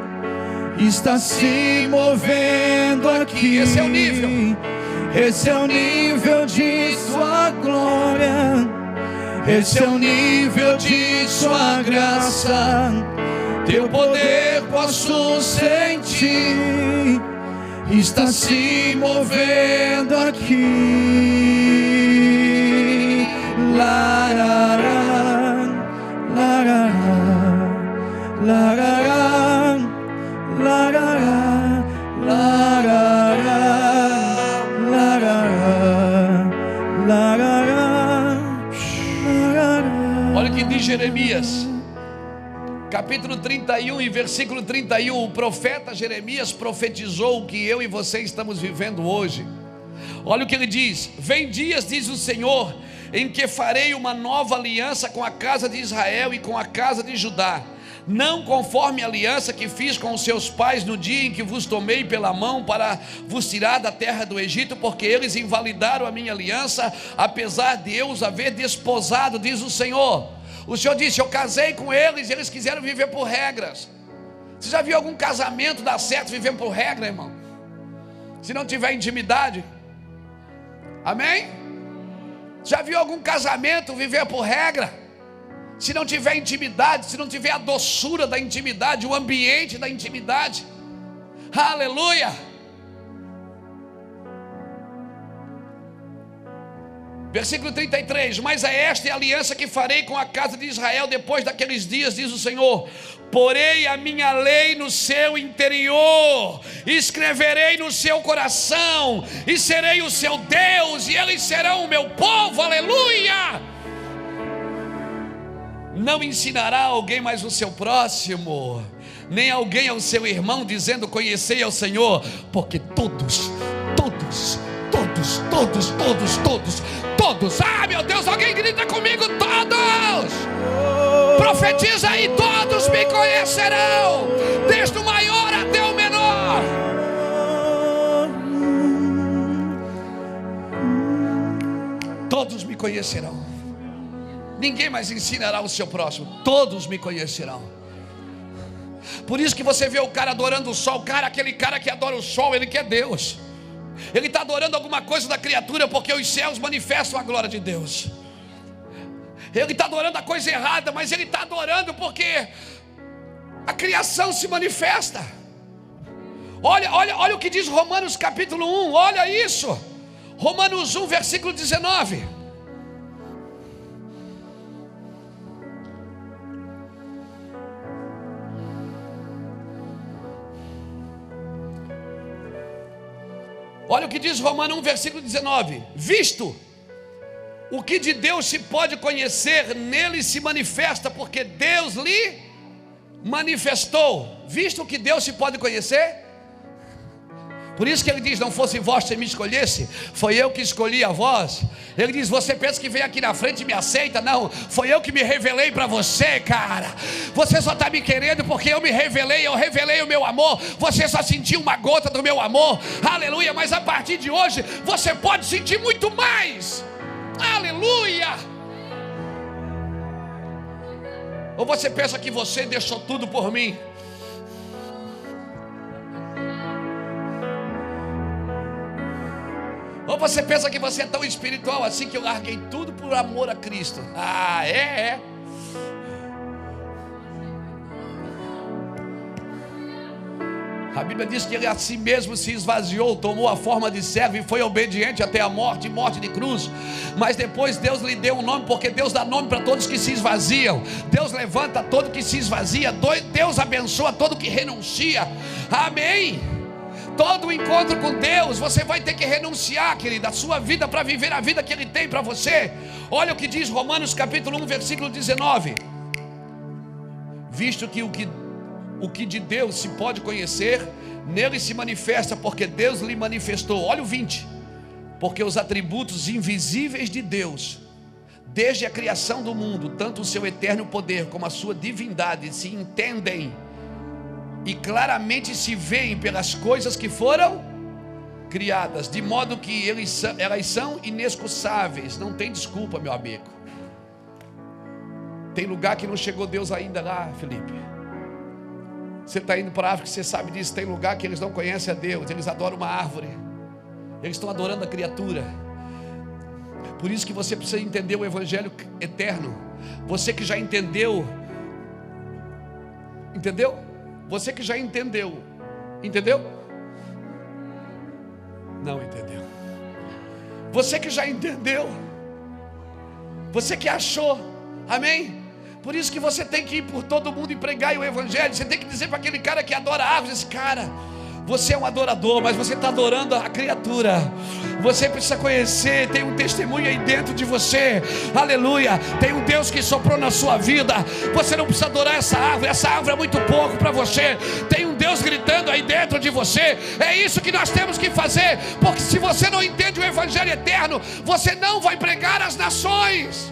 S2: está se movendo aqui.
S1: Esse é o nível.
S2: Esse é o nível de sua glória, esse é o nível de sua graça. Teu poder posso sentir, está se movendo aqui. Larará, larará, larará, larará, larará, larará, larará, larará.
S1: Olha o que diz Jeremias, capítulo 31 e versículo 31. O profeta Jeremias profetizou o que eu e você estamos vivendo hoje. Olha o que ele diz: vem dias, diz o Senhor, em que farei uma nova aliança com a casa de Israel e com a casa de Judá, não conforme a aliança que fiz com os seus pais no dia em que vos tomei pela mão para vos tirar da terra do Egito, porque eles invalidaram a minha aliança, apesar de eu os haver desposado, diz o Senhor. O Senhor disse: eu casei com eles e eles quiseram viver por regras. Você já viu algum casamento dar certo vivendo por regra, irmão? Se não tiver intimidade. Amém? Já viu algum casamento viver por regra? Se não tiver intimidade, se não tiver a doçura da intimidade, o ambiente da intimidade. Aleluia! Versículo 33, mas é esta a aliança que farei com a casa de Israel depois daqueles dias, diz o Senhor. Porei a minha lei no seu interior, escreverei no seu coração, e serei o seu Deus, e eles serão o meu povo, aleluia! Não ensinará alguém mais o seu próximo, nem alguém ao seu irmão, dizendo: conhecei ao Senhor, porque todos, ah, meu Deus, alguém grita comigo: todos! Profetiza aí: todos me conhecerão, desde o maior até o menor. Todos me conhecerão. Ninguém mais ensinará o seu próximo, todos me conhecerão. Por isso que você vê o cara adorando o sol. Cara, aquele cara que adora o sol, ele quer Deus. Ele está adorando alguma coisa da criatura, porque os céus manifestam a glória de Deus. Ele está adorando a coisa errada, mas ele está adorando porque a criação se manifesta. Olha o que diz Romanos capítulo 1, olha isso. Romanos 1, versículo 19. Olha o que diz Romanos 1, versículo 19. Visto o que de Deus se pode conhecer, nele se manifesta, porque Deus lhe manifestou. Visto o que Deus se pode conhecer. Por isso que ele diz: não fosse vós que me escolhesse, foi eu que escolhi a vós. Ele diz: você pensa que vem aqui na frente e me aceita? Não, foi eu que me revelei para você, cara. Você só está me querendo porque eu me revelei, eu revelei o meu amor. Você só sentiu uma gota do meu amor, aleluia. Mas a partir de hoje, você pode sentir muito mais, aleluia. Ou você pensa que você deixou tudo por mim? Ou você pensa que você é tão espiritual assim que eu larguei tudo por amor a Cristo? Ah, é. A Bíblia diz que ele a si mesmo se esvaziou, tomou a forma de servo e foi obediente até a morte, morte de cruz. Mas depois Deus lhe deu um nome, porque Deus dá nome para todos que se esvaziam. Deus levanta todo que se esvazia. Deus abençoa todo que renuncia. Amém. Todo encontro com Deus, você vai ter que renunciar, querida, a sua vida para viver a vida que Ele tem para você. Olha o que diz Romanos capítulo 1, versículo 19. Visto que o que de Deus se pode conhecer, nele se manifesta, porque Deus lhe manifestou. Olha o 20. Porque os atributos invisíveis de Deus, desde a criação do mundo, tanto o seu eterno poder como a sua divindade, se entendem e claramente se veem pelas coisas que foram criadas, de modo que elas são inescusáveis. Não tem desculpa, meu amigo. Tem lugar que não chegou Deus ainda lá, Felipe. Você está indo para a África, você sabe disso. Tem lugar que eles não conhecem a Deus, eles adoram uma árvore, eles estão adorando a criatura. Por isso que você precisa entender o evangelho eterno. Você que já entendeu, você que já entendeu, não entendeu. Você que já entendeu, você que achou, amém? Por isso que você tem que ir por todo mundo e pregar o evangelho. Você tem que dizer para aquele cara que adora árvores: esse cara, você é um adorador, mas você está adorando a criatura. Você precisa conhecer, tem um testemunho aí dentro de você, aleluia. Tem um Deus que soprou na sua vida. Você não precisa adorar essa árvore é muito pouco para você. Tem um Deus gritando aí dentro de você. É isso que nós temos que fazer, porque se você não entende o evangelho eterno, você não vai pregar às nações.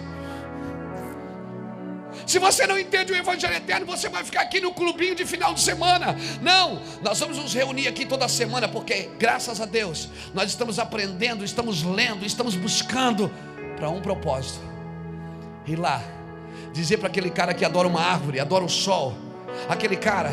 S1: Se você não entende o evangelho eterno, você vai ficar aqui no clubinho de final de semana. Não, nós vamos nos reunir aqui toda semana, porque graças a Deus nós estamos aprendendo, estamos lendo, estamos buscando para um propósito: ir lá dizer para aquele cara que adora uma árvore, adora o sol, aquele cara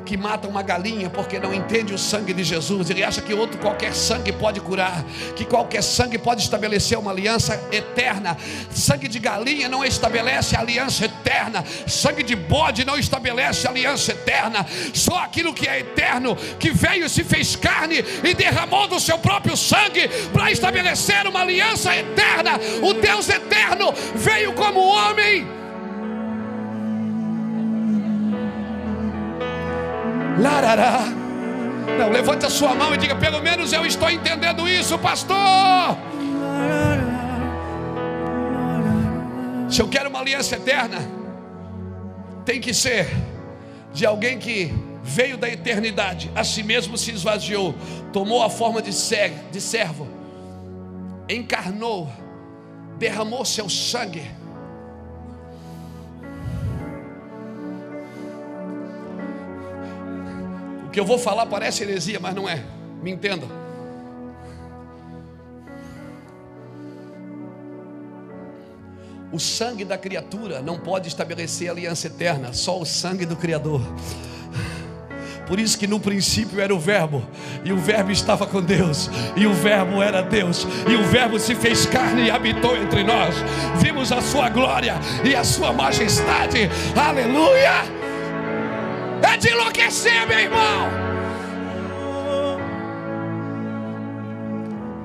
S1: que mata uma galinha porque não entende o sangue de Jesus. Ele acha que qualquer sangue pode curar, que qualquer sangue pode estabelecer uma aliança eterna. Sangue de galinha não estabelece aliança eterna. Sangue de bode não estabelece aliança eterna. Só aquilo que é eterno, que veio e se fez carne e derramou do seu próprio sangue para estabelecer uma aliança eterna. O Deus eterno veio como homem. Larará. Não, levante a sua mão e diga: pelo menos eu estou entendendo isso, pastor. Se eu quero uma aliança eterna, tem que ser de alguém que veio da eternidade, a si mesmo se esvaziou, tomou a forma de servo, encarnou, derramou seu sangue. O que eu vou falar parece heresia, mas não é. Me entenda. O sangue da criatura não pode estabelecer aliança eterna, só o sangue do Criador. Por isso que no princípio era o Verbo, e o Verbo estava com Deus, e o Verbo era Deus, e o Verbo se fez carne e habitou entre nós. Vimos a sua glória e a sua majestade. Aleluia! É de enlouquecer, meu irmão.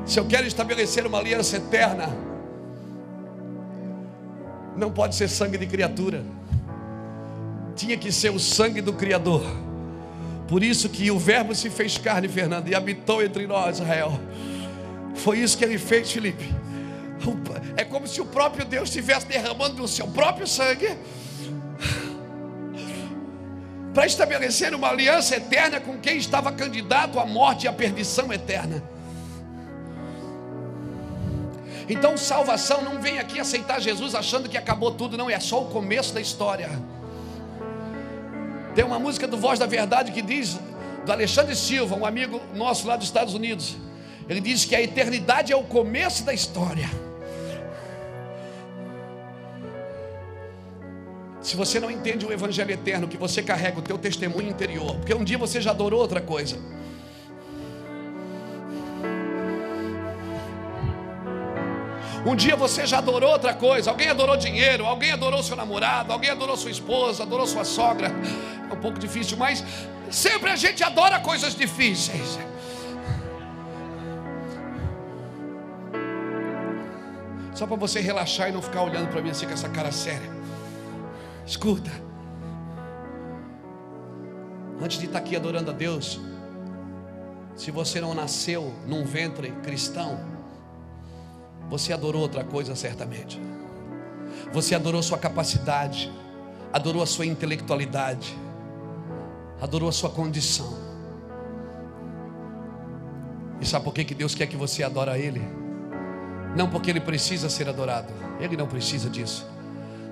S1: Se eu quero estabelecer uma aliança eterna, não pode ser sangue de criatura, tinha que ser o sangue do Criador. Por isso que o Verbo se fez carne, Fernando, e habitou entre nós, Israel. Foi isso que ele fez, Felipe. É como se o próprio Deus estivesse derramando o seu próprio sangue para estabelecer uma aliança eterna com quem estava candidato à morte e à perdição eterna. Então salvação não vem aqui aceitar Jesus achando que acabou tudo. Não, é só o começo da história. Tem uma música do Voz da Verdade que diz, do Alexandre Silva, um amigo nosso lá dos Estados Unidos. Ele diz que a eternidade é o começo da história. Se você não entende o evangelho eterno que você carrega, o teu testemunho interior, porque um dia você já adorou outra coisa. Um dia você já adorou outra coisa. Alguém adorou dinheiro, alguém adorou seu namorado, alguém adorou sua esposa, adorou sua sogra. É um pouco difícil, mas sempre a gente adora coisas difíceis. Só para você relaxar e não ficar olhando para mim assim com essa cara séria. Escuta. Antes de estar aqui adorando a Deus, se você não nasceu num ventre cristão, você adorou outra coisa certamente. Você adorou sua capacidade, adorou a sua intelectualidade, adorou a sua condição. E sabe por que Deus quer que você adore a Ele? Não porque Ele precisa ser adorado, Ele não precisa disso,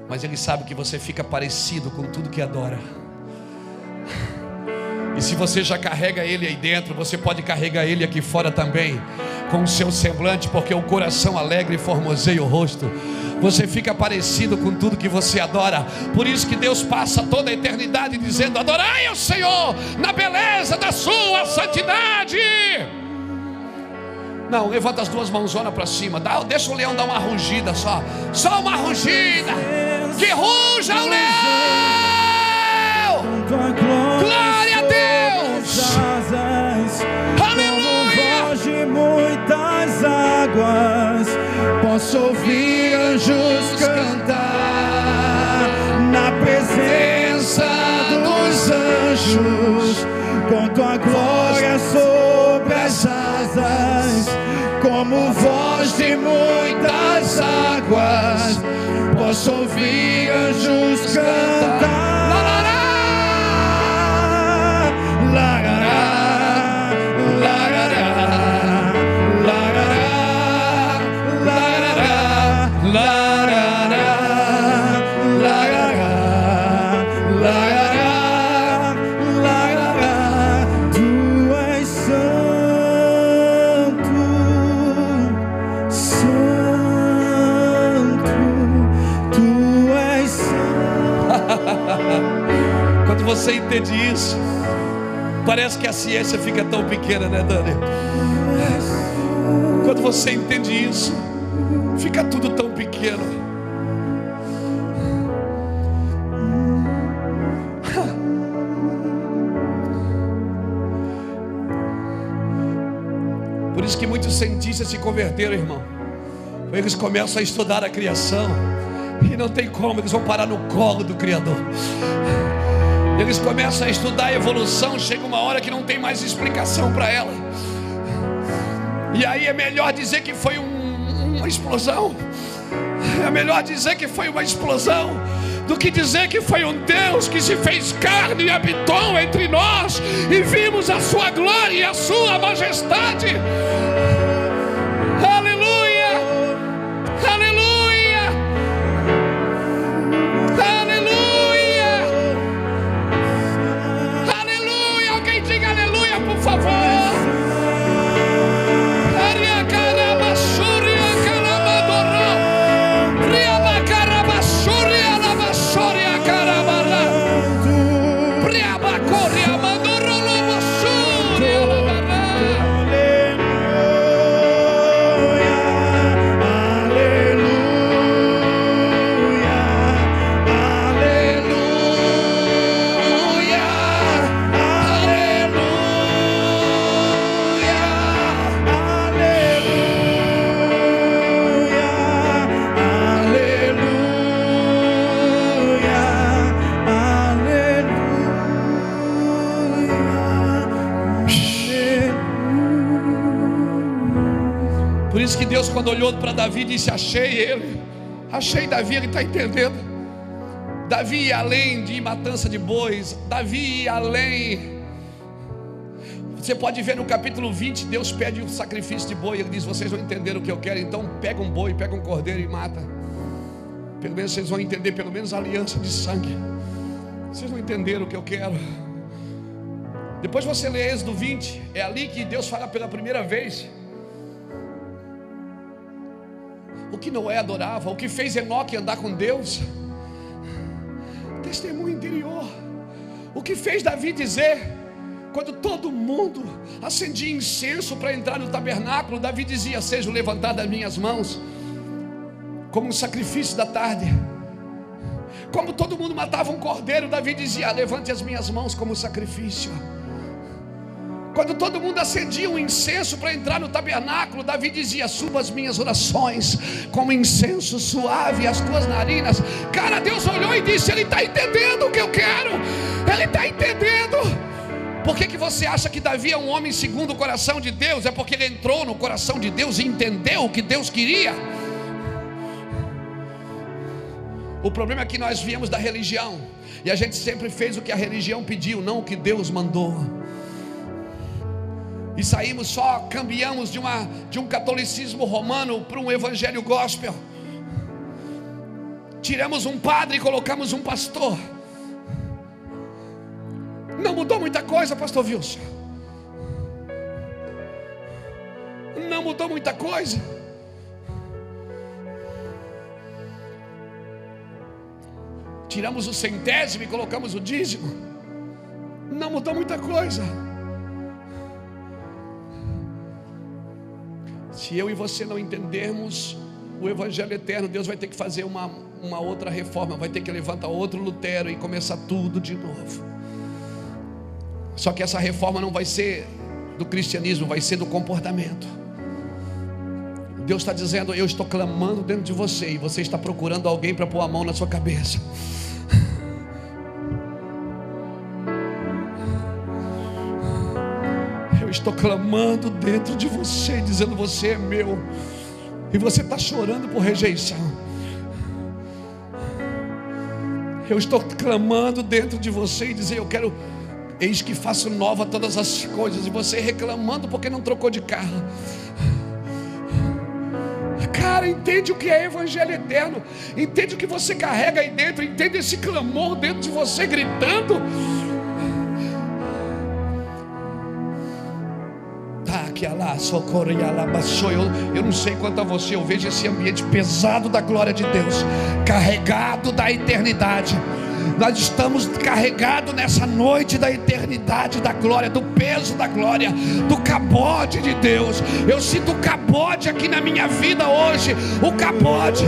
S1: mas Ele sabe que você fica parecido com tudo que adora. E se você já carrega Ele aí dentro, você pode carregar Ele aqui fora também, com o seu semblante, porque o coração alegre formoseia o rosto. Você fica parecido com tudo que você adora. Por isso que Deus passa toda a eternidade dizendo: adorai ao Senhor na beleza da sua santidade. Não, levanta as duas mãozonas para cima. Deixa o leão dar uma rugida só. Só uma rugida. Que ruja o leão. Glória a Deus. Aleluia.
S2: Voz de muitas águas, posso ouvir anjos cantar na presença dos anjos, com tua glória sobre as asas, como voz de muitas águas, posso ouvir anjos cantar.
S1: Quando você entende isso, parece que a ciência fica tão pequena, né, Dani? Quando você entende isso, fica tudo tão pequeno. Por isso que muitos cientistas se converteram, irmão. Eles começam a estudar a criação e não tem como, eles vão parar no colo do Criador. Eles começam a estudar a evolução, chega uma hora que não tem mais explicação para ela. E aí é melhor dizer que foi uma explosão. É melhor dizer que foi uma explosão do que dizer que foi um Deus que se fez carne e habitou entre nós, e vimos a sua glória e a sua majestade. Aleluia, aleluia, aleluia, aleluia. Alguém diga aleluia, por favor. Por isso que Deus, quando olhou para Davi, disse: achei ele, achei Davi. Ele está entendendo. Davi ia além de matança de bois, Davi ia além. Você pode ver no capítulo 20, Deus pede um sacrifício de boi. Ele diz: vocês vão entender o que eu quero, então pega um boi, pega um cordeiro e mata. Pelo menos vocês vão entender, pelo menos a aliança de sangue. Vocês vão entender o que eu quero. Depois você lê Êxodo 20, é ali que Deus fala pela primeira vez o que Noé adorava, o que fez Enoque andar com Deus. Testemunho interior. O que fez Davi dizer, quando todo mundo acendia incenso para entrar no tabernáculo, Davi dizia: sejam levantadas as minhas mãos, como um sacrifício da tarde. Como todo mundo matava um cordeiro, Davi dizia: levante as minhas mãos como sacrifício. Quando todo mundo acendia um incenso para entrar no tabernáculo, Davi dizia: suba as minhas orações como incenso suave às tuas narinas. Cara, Deus olhou e disse: ele está entendendo o que eu quero, ele está entendendo. Por que você acha que Davi é um homem segundo o coração de Deus? É porque ele entrou no coração de Deus e entendeu o que Deus queria. O problema é que nós viemos da religião, e a gente sempre fez o que a religião pediu, não o que Deus mandou. E saímos só, cambiamos de um catolicismo romano para um evangelho gospel. Tiramos um padre e colocamos um pastor. Não mudou muita coisa, pastor Wilson. Não mudou muita coisa. Tiramos o centésimo e colocamos o dízimo. Não mudou muita coisa. Se eu e você não entendermos o evangelho eterno, Deus vai ter que fazer uma outra reforma. Vai ter que levantar outro Lutero e começar tudo de novo. Só que essa reforma não vai ser do cristianismo, vai ser do comportamento. Deus está dizendo: eu estou clamando dentro de você, e você está procurando alguém para pôr a mão na sua cabeça. Eu estou clamando dentro de você, dizendo: você é meu. E você está chorando por rejeição. Eu estou clamando dentro de você e dizendo: eu quero, eis que faço nova todas as coisas. E você reclamando porque não trocou de carro. Cara, entende o que é evangelho eterno. Entende o que você carrega aí dentro. Entende esse clamor dentro de você gritando. Eu não sei quanto a você, eu vejo esse ambiente pesado da glória de Deus, carregado da eternidade. Nós estamos carregados nessa noite da eternidade, da glória, do peso da glória, do cabode de Deus. Eu sinto o cabode aqui na minha vida hoje. O cabode.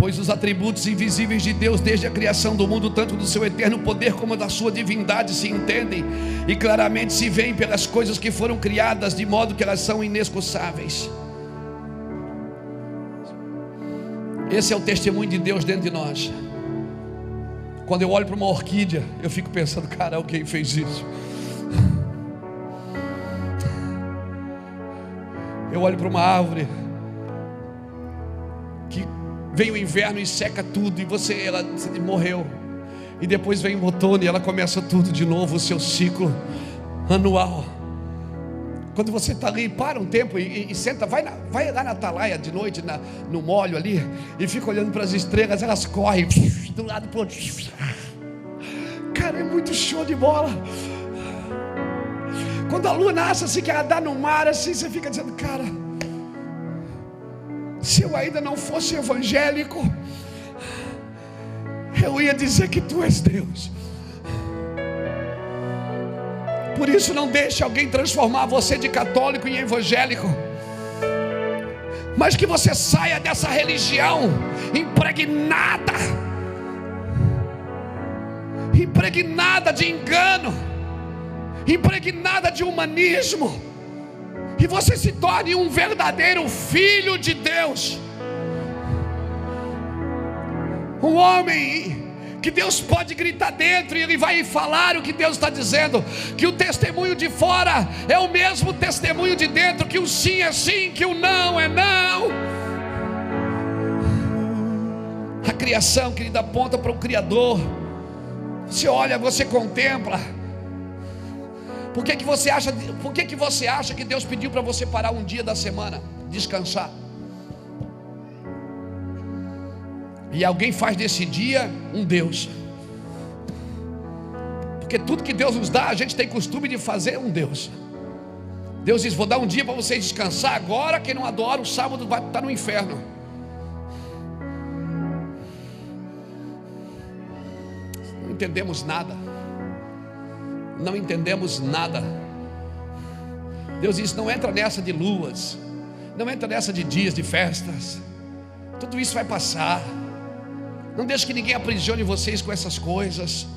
S1: Pois os atributos invisíveis de Deus desde a criação do mundo, tanto do seu eterno poder como da sua divindade, se entendem e claramente se veem pelas coisas que foram criadas, de modo que elas são inexcussáveis. Esse é o testemunho de Deus dentro de nós. Quando eu olho para uma orquídea, eu fico pensando: cara, alguém fez isso. Eu olho para uma árvore que vem o inverno e seca tudo, e você morreu. E depois vem o outono e ela começa tudo de novo, o seu ciclo anual. Quando você está ali, para um tempo e senta, vai lá na atalaia de noite, no molho ali, e fica olhando para as estrelas, elas correm de um lado para o outro. Cara, é muito show de bola. Quando a lua nasce assim, que ela dá no mar assim, você fica dizendo: cara, se eu ainda não fosse evangélico, eu ia dizer que tu és Deus. Por isso, não deixe alguém transformar você de católico em evangélico, mas que você saia dessa religião impregnada de engano, impregnada de humanismo, e você se torne um verdadeiro filho de Deus, um homem que Deus pode gritar dentro e ele vai falar o que Deus está dizendo, que o testemunho de fora é o mesmo testemunho de dentro, que o sim é sim, que o não é não. A criação, querida, aponta para o Criador. Você olha, você contempla. Por que você acha que Deus pediu para você parar um dia da semana, descansar? E alguém faz desse dia um Deus. Porque tudo que Deus nos dá, a gente tem costume de fazer um Deus. Deus diz: vou dar um dia para vocês descansar. Agora quem não adora o sábado vai estar no inferno. Não entendemos nada. não entendemos nada. Deus diz: não entra nessa de luas, não entra nessa de dias, de festas. Tudo isso vai passar. Não deixe que ninguém aprisione vocês com essas coisas.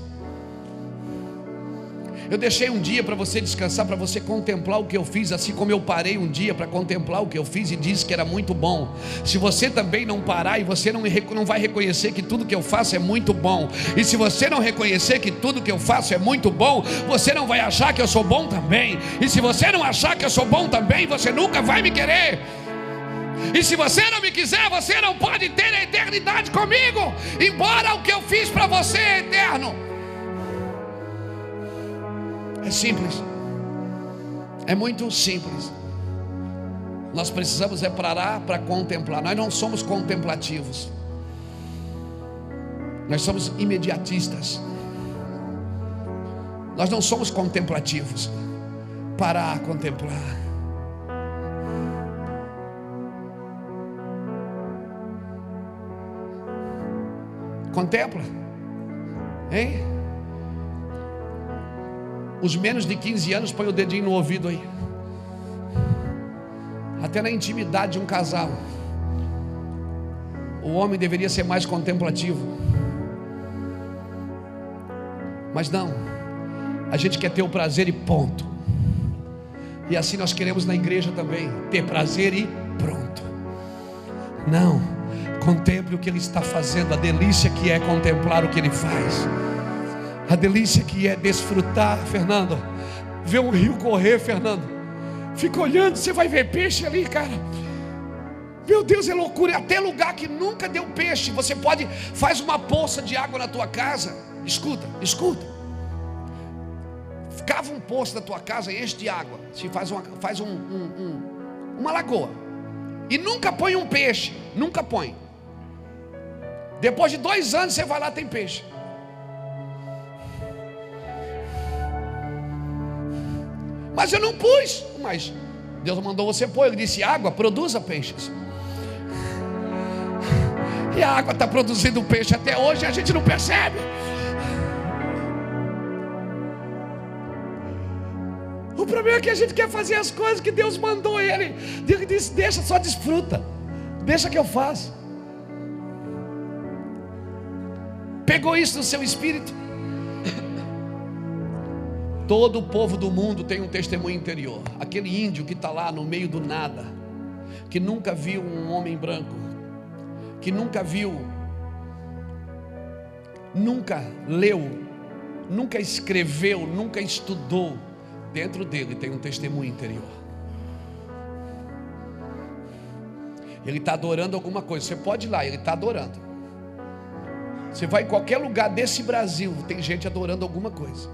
S1: Eu deixei um dia para você descansar, para você contemplar o que eu fiz, assim como eu parei um dia para contemplar o que eu fiz e disse que era muito bom. Se você também não parar, e você não vai reconhecer que tudo que eu faço é muito bom, e se você não reconhecer que tudo que eu faço é muito bom, você não vai achar que eu sou bom também. E se você não achar que eu sou bom também, você nunca vai me querer. E se você não me quiser, você não pode ter a eternidade comigo, embora o que eu fiz para você é eterno. É simples, é muito simples. Nós precisamos parar para contemplar. Nós não somos contemplativos, nós somos imediatistas. Nós não somos contemplativos. Parar, contemplar. Contempla, hein? Os menos de 15 anos, põe o dedinho no ouvido aí. Até na intimidade de um casal, o homem deveria ser mais contemplativo. Mas não, a gente quer ter o prazer e ponto. E assim nós queremos na igreja também, ter prazer e pronto. Não, contemple o que Ele está fazendo. A delícia que é contemplar o que Ele faz. A delícia que é desfrutar, Fernando. Ver um rio correr, Fernando. Fica olhando, você vai ver peixe ali, cara. Meu Deus, é loucura. Até lugar que nunca deu peixe, você pode, faz uma poça de água na tua casa. Escuta. Cava um poço na tua casa e enche de água. Se faz uma lagoa. E nunca põe um peixe. Nunca põe. Depois de 2 anos você vai lá, tem peixe. Mas eu não pus. Mas Deus mandou você pôr. Ele disse: água, produza peixes. E a água está produzindo peixe até hoje, a gente não percebe. O problema é que a gente quer fazer as coisas que Deus mandou ele. Ele disse: deixa, só desfruta. Deixa que eu faço. Pegou isso no seu espírito? Todo o povo do mundo tem um testemunho interior. Aquele índio que está lá no meio do nada, que nunca viu um homem branco, que nunca viu, nunca leu, nunca escreveu, nunca estudou, dentro dele tem um testemunho interior. Ele está adorando alguma coisa. Você pode ir lá, ele está adorando. Você vai em qualquer lugar desse Brasil, tem gente adorando alguma coisa.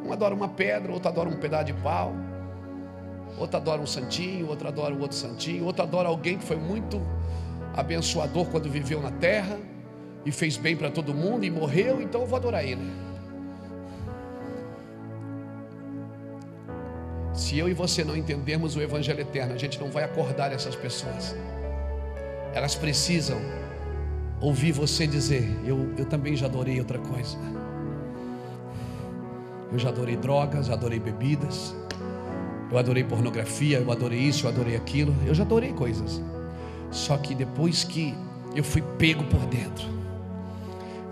S1: Um adora uma pedra, outro adora um pedaço de pau, outro adora um santinho, outro adora o outro santinho, outro adora alguém que foi muito abençoador quando viveu na terra e fez bem para todo mundo e morreu, então eu vou adorar ele. Se eu e você não entendermos o Evangelho eterno, a gente não vai acordar essas pessoas. Elas precisam ouvir você dizer: eu também já adorei outra coisa. Eu já adorei drogas, já adorei bebidas, eu adorei pornografia, eu adorei isso, eu adorei aquilo. Eu já adorei coisas. Só que depois que eu fui pego por dentro,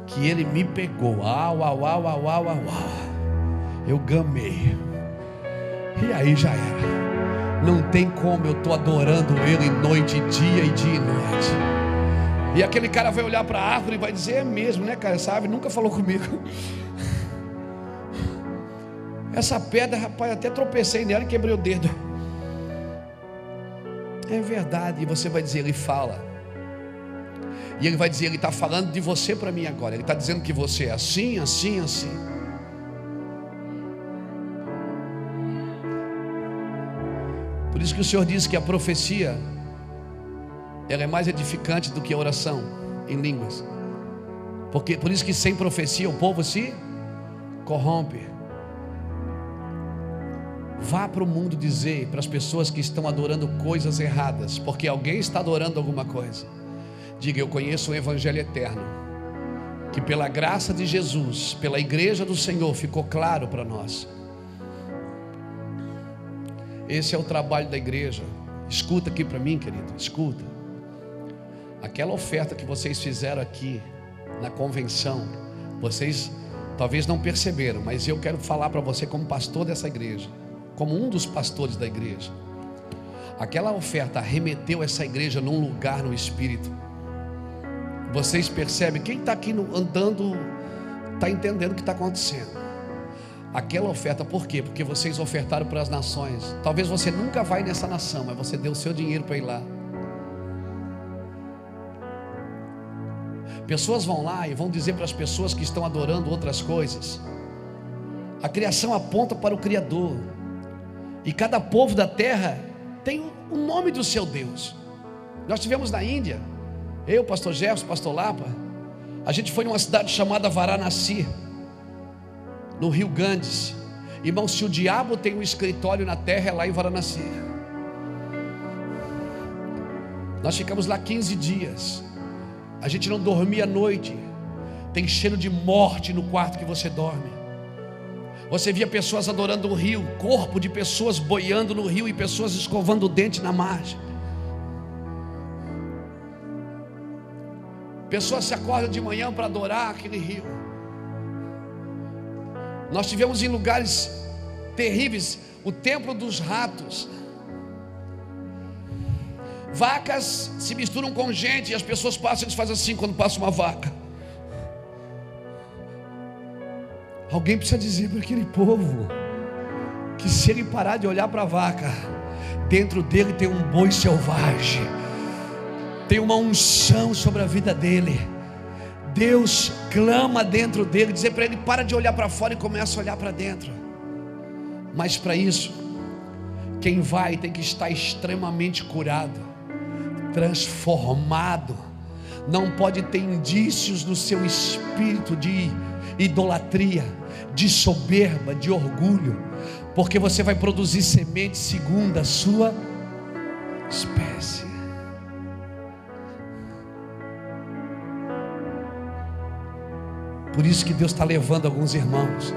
S1: que Ele me pegou, eu gamei. E aí já era. Não tem como, eu estou adorando Ele noite e dia e dia e noite. E aquele cara vai olhar para a árvore e vai dizer: é mesmo, né, cara? Essa árvore nunca falou comigo. Essa pedra, rapaz, até tropecei nela e quebrei o dedo. É verdade. E você vai dizer: Ele fala. E Ele vai dizer: Ele está falando de você para mim agora. Ele está dizendo que você é assim, assim, assim. Por isso que o Senhor diz que a profecia, ela é mais edificante do que a oração em línguas. Por isso que sem profecia o povo se corrompe. Vá para o mundo dizer para as pessoas que estão adorando coisas erradas, porque alguém está adorando alguma coisa. Diga: eu conheço um Evangelho eterno, que pela graça de Jesus, pela igreja do Senhor, ficou claro para nós. Esse é o trabalho da igreja. Escuta aqui para mim, querido, escuta. Aquela oferta que vocês fizeram aqui na convenção, vocês talvez não perceberam, mas eu quero falar para você como pastor dessa igreja, como um dos pastores da igreja. Aquela oferta remeteu essa igreja num lugar no Espírito. Vocês percebem, quem está aqui andando está entendendo o que está acontecendo. Aquela oferta, por quê? Porque vocês ofertaram para as nações. Talvez você nunca vai nessa nação, mas você deu o seu dinheiro para ir lá. Pessoas vão lá e vão dizer para as pessoas que estão adorando outras coisas. A criação aponta para o Criador, e cada povo da terra tem o nome do seu Deus. Nós tivemos na Índia, eu, pastor Jefferson, pastor Lapa, a gente foi numa cidade chamada Varanasi, no Rio Ganges. Irmão, se o diabo tem um escritório na terra, é lá em Varanasi. Nós ficamos lá 15 dias. A gente não dormia à noite. Tem cheiro de morte no quarto que você dorme. Você via pessoas adorando o rio, corpo de pessoas boiando no rio e pessoas escovando o dente na margem. Pessoas se acordam de manhã para adorar aquele rio. Nós estivemos em lugares terríveis, o templo dos ratos. Vacas se misturam com gente e as pessoas passam, eles fazem assim quando passa uma vaca. Alguém precisa dizer para aquele povo que se ele parar de olhar para a vaca, dentro dele tem um boi selvagem, tem uma unção sobre a vida dele. Deus clama dentro dele, dizer para ele: para de olhar para fora e começa a olhar para dentro. Mas para isso, quem vai tem que estar extremamente curado, transformado. Não pode ter indícios no seu espírito de idolatria, de soberba, de orgulho, porque você vai produzir semente segundo a sua espécie. Por isso que Deus está levando alguns irmãos.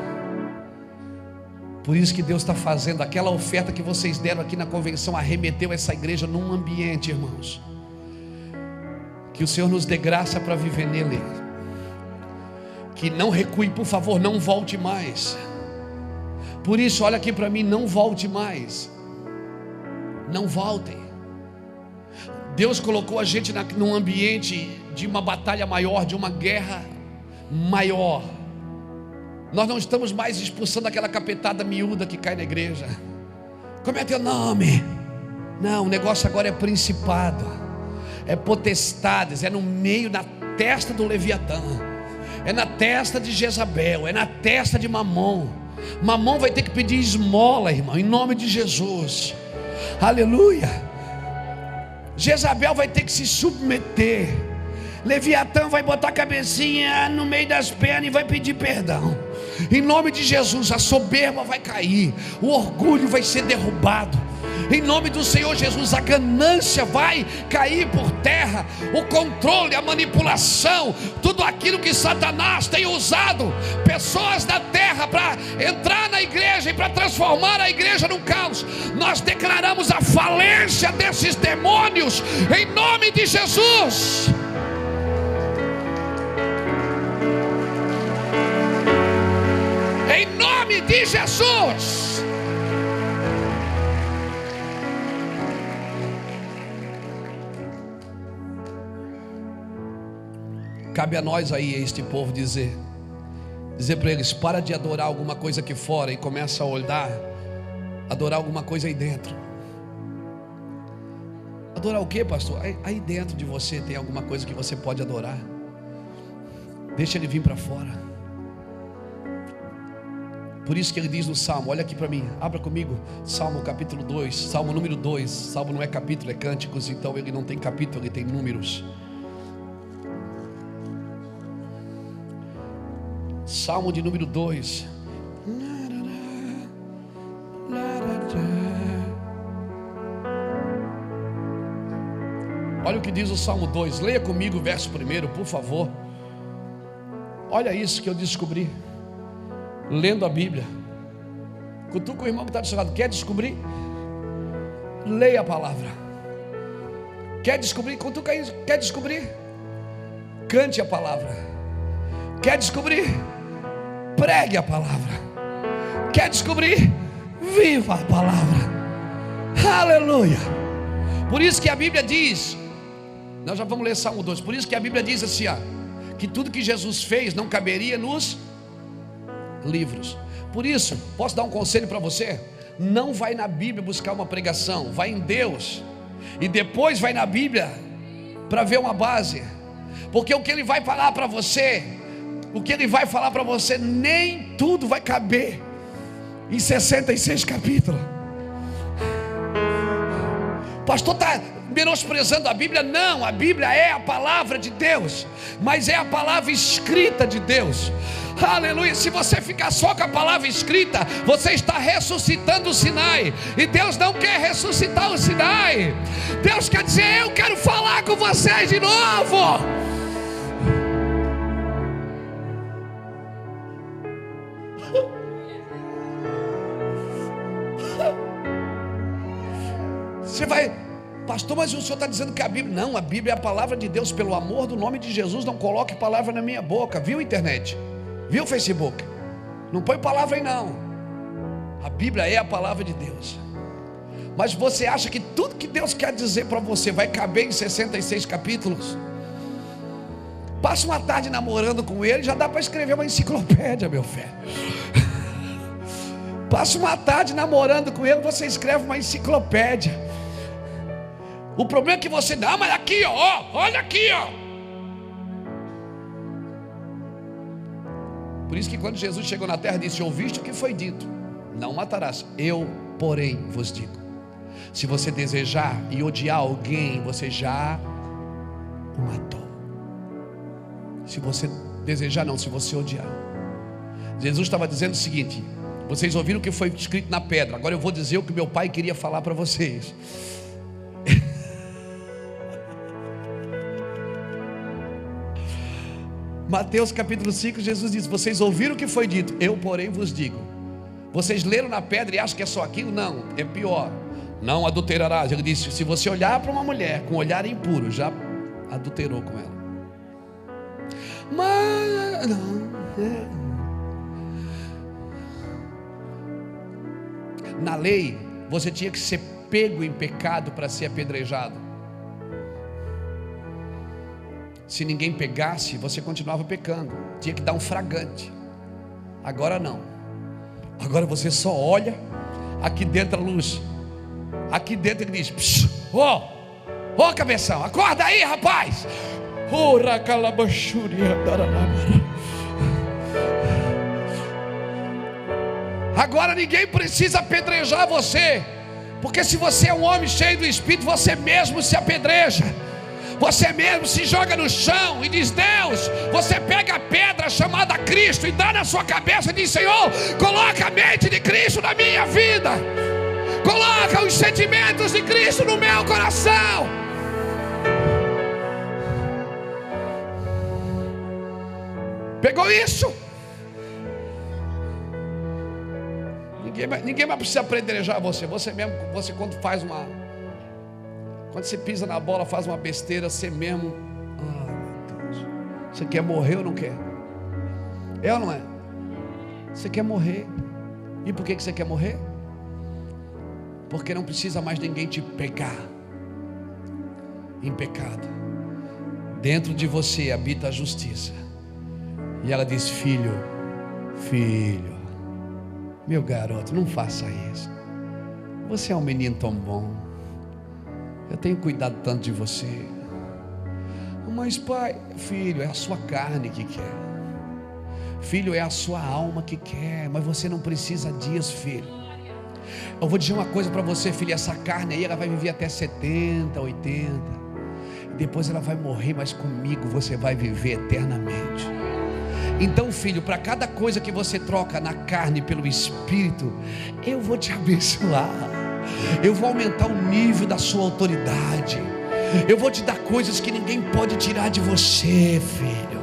S1: Por isso que Deus está fazendo aquela oferta que vocês deram aqui na convenção, arremeteu essa igreja num ambiente, irmãos. Que o Senhor nos dê graça para viver nele. Que não recue, por favor, não volte mais. Por isso, olha aqui para mim, não volte mais. Não voltem. Deus colocou a gente num ambiente de uma batalha maior, de uma guerra maior. Nós não estamos mais expulsando aquela capetada miúda que cai na igreja. Como é teu nome? Não, o negócio agora é principado, é potestades, é no meio, na testa do Leviatã, é na testa de Jezabel, é na testa de Mamon. Mamon vai ter que pedir esmola, irmão, em nome de Jesus. Aleluia. Jezabel vai ter que se submeter. Leviatã vai botar a cabecinha no meio das pernas e vai pedir perdão. Em nome de Jesus, a soberba vai cair, o orgulho vai ser derrubado. Em nome do Senhor Jesus, a ganância vai cair por terra, o controle, a manipulação, tudo aquilo que Satanás tem usado pessoas da terra para entrar na igreja e para transformar a igreja num caos. Nós declaramos a falência desses demônios em nome de Jesus. Em nome de Jesus. Cabe a nós aí, a este povo, dizer para eles: para de adorar alguma coisa aqui fora e começa a adorar alguma coisa aí dentro. Adorar o que, pastor? Aí dentro de você tem alguma coisa que você pode adorar. Deixa ele vir para fora. Por isso que ele diz no Salmo, olha aqui para mim, abra comigo, Salmo capítulo 2, Salmo número 2. Salmo não é capítulo, é cânticos, então ele não tem capítulo, ele tem números. Salmo de número 2. Olha o que diz o Salmo 2. Leia comigo o verso 1, por favor. Olha isso que eu descobri lendo a Bíblia. Cutuca o irmão que está do seu lado. Quer descobrir? Leia a palavra. Quer descobrir? Cutuca isso. Quer descobrir? Cante a palavra. Quer descobrir? Pregue a palavra. Quer descobrir? Viva a palavra. Aleluia. Por isso que a Bíblia diz, nós já vamos ler Salmo 2. Por isso que a Bíblia diz assim, ó, que tudo que Jesus fez não caberia nos livros. Por isso, posso dar um conselho para você? Não vai na Bíblia buscar uma pregação, vai em Deus e depois vai na Bíblia para ver uma base, porque o que Ele vai falar para você, nem tudo vai caber em 66 capítulos. Pastor está menosprezando a Bíblia? Não, a Bíblia é a palavra de Deus, mas é a palavra escrita de Deus. Aleluia. Se você ficar só com a palavra escrita, você está ressuscitando o Sinai, e Deus não quer ressuscitar o Sinai. Deus quer dizer: eu quero falar com vocês de novo. Você vai, pastor, mas o senhor está dizendo que a Bíblia... Não, a Bíblia é a palavra de Deus. Pelo amor do nome de Jesus, não coloque palavra na minha boca. Viu, internet? Viu, Facebook? Não põe palavra aí não. A Bíblia é a palavra de Deus. Mas você acha que tudo que Deus quer dizer para você vai caber em 66 capítulos? Passa uma tarde namorando com Ele, já dá para escrever uma enciclopédia, meu filho. Passa uma tarde namorando com Ele, você escreve uma enciclopédia. O problema é que você... Não, mas aqui ó, olha aqui ó. Por isso que quando Jesus chegou na terra, disse: ouviste o que foi dito, não matarás. Eu, porém, vos digo: se você desejar e odiar alguém, você já o matou. Se você desejar não, se você odiar. Jesus estava dizendo o seguinte: vocês ouviram o que foi escrito na pedra, agora eu vou dizer o que meu pai queria falar para vocês. Mateus capítulo 5, Jesus diz: vocês ouviram o que foi dito, eu porém vos digo. Vocês leram na pedra e acham que é só aquilo? Não, é pior. Não adulterarás. Ele disse: se você olhar para uma mulher com um olhar impuro, já adulterou com ela. Mas na lei, você tinha que ser pego em pecado para ser apedrejado. Se ninguém pegasse, você continuava pecando. Tinha que dar um flagrante. Agora não. Agora você só olha. Aqui dentro a luz. Aqui dentro ele diz: ó, cabeção, acorda aí, rapaz. Agora ninguém precisa apedrejar você, porque se você é um homem cheio do Espírito, você mesmo se apedreja. Você mesmo se joga no chão e diz: Deus, você pega a pedra chamada Cristo e dá na sua cabeça e diz: Senhor, coloca a mente de Cristo na minha vida, coloca os sentimentos de Cristo no meu coração. Pegou isso? Ninguém vai precisar apedrejar você. Você mesmo, quando faz quando você pisa na bola, faz uma besteira, você mesmo... meu Deus. Você quer morrer ou não quer? É ou não é? Você quer morrer. E por que você quer morrer? Porque não precisa mais ninguém te pegar em pecado. Dentro de você habita a justiça. E ela diz: filho, meu garoto, não faça isso. Você é um menino tão bom. Eu tenho cuidado tanto de você. Mas pai, filho, é a sua carne que quer. Filho, é a sua alma que quer. Mas você não precisa disso, filho. Eu vou dizer uma coisa para você, filho. Essa carne aí, ela vai viver até 70, 80. Depois ela vai morrer, mas comigo você vai viver eternamente. Então, filho, para cada coisa que você troca na carne pelo Espírito, eu vou te abençoar. Eu vou aumentar o nível da sua autoridade. Eu vou te dar coisas que ninguém pode tirar de você, filho.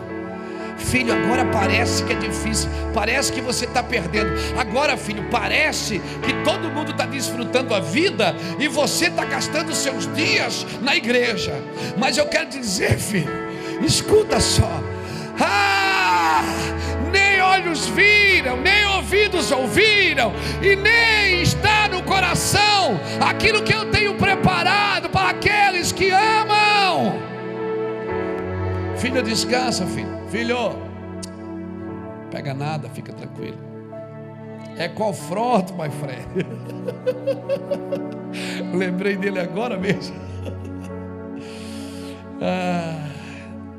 S1: Filho, agora parece que é difícil, parece que você está perdendo. Agora, filho, parece que todo mundo está desfrutando a vida e você está gastando seus dias na igreja. Mas eu quero te dizer, filho, escuta só. Nem olhos viram, nem ouvidos ouviram, e nem está no coração aquilo que eu tenho preparado para aqueles que amam. Filho, descansa, filho. Filho, pega nada, fica tranquilo. É confronto, my friend. Lembrei dele agora mesmo.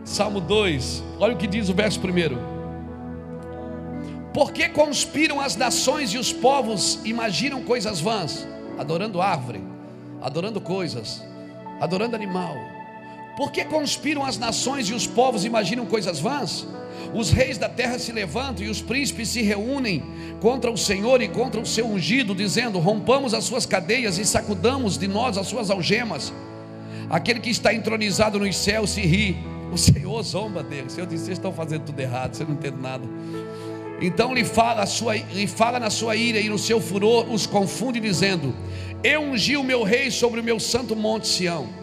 S1: Salmo 2, olha o que diz o verso 1. Por que conspiram as nações e os povos imaginam coisas vãs, adorando árvore, adorando coisas, adorando animal? Por que conspiram as nações e os povos imaginam coisas vãs? Os reis da terra se levantam e os príncipes se reúnem contra o Senhor e contra o seu ungido, dizendo: rompamos as suas cadeias e sacudamos de nós as suas algemas. Aquele que está entronizado nos céus se ri, o Senhor zomba dele. O Senhor diz: vocês estão fazendo tudo errado, vocês não entendem nada. Então lhe fala na sua ira e no seu furor os confunde, dizendo: eu ungi o meu rei sobre o meu santo monte Sião.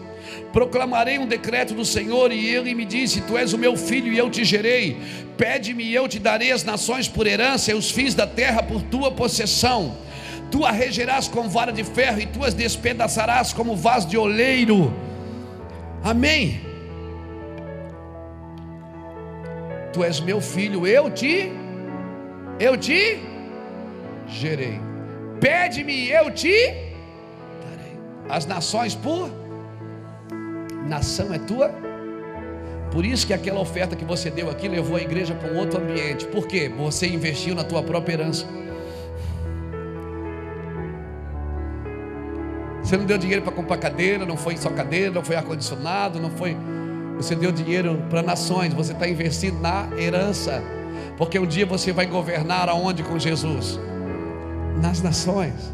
S1: Proclamarei um decreto do Senhor, e ele me disse: tu és o meu filho e eu te gerei. Pede-me e eu te darei as nações por herança e os fins da terra por tua possessão. Tu a regerás com vara de ferro e tu as despedaçarás como vaso de oleiro. Amém. Tu és meu filho, eu te gerei. Pede-me e eu te darei. As nações por nação é tua. Por isso que aquela oferta que você deu aqui levou a igreja para um outro ambiente. Por quê? Você investiu na tua própria herança. Você não deu dinheiro para comprar cadeira, não foi só cadeira, não foi ar-condicionado, não foi. Você deu dinheiro para nações. Você está investindo na herança, porque um dia você vai governar aonde com Jesus? Nas nações.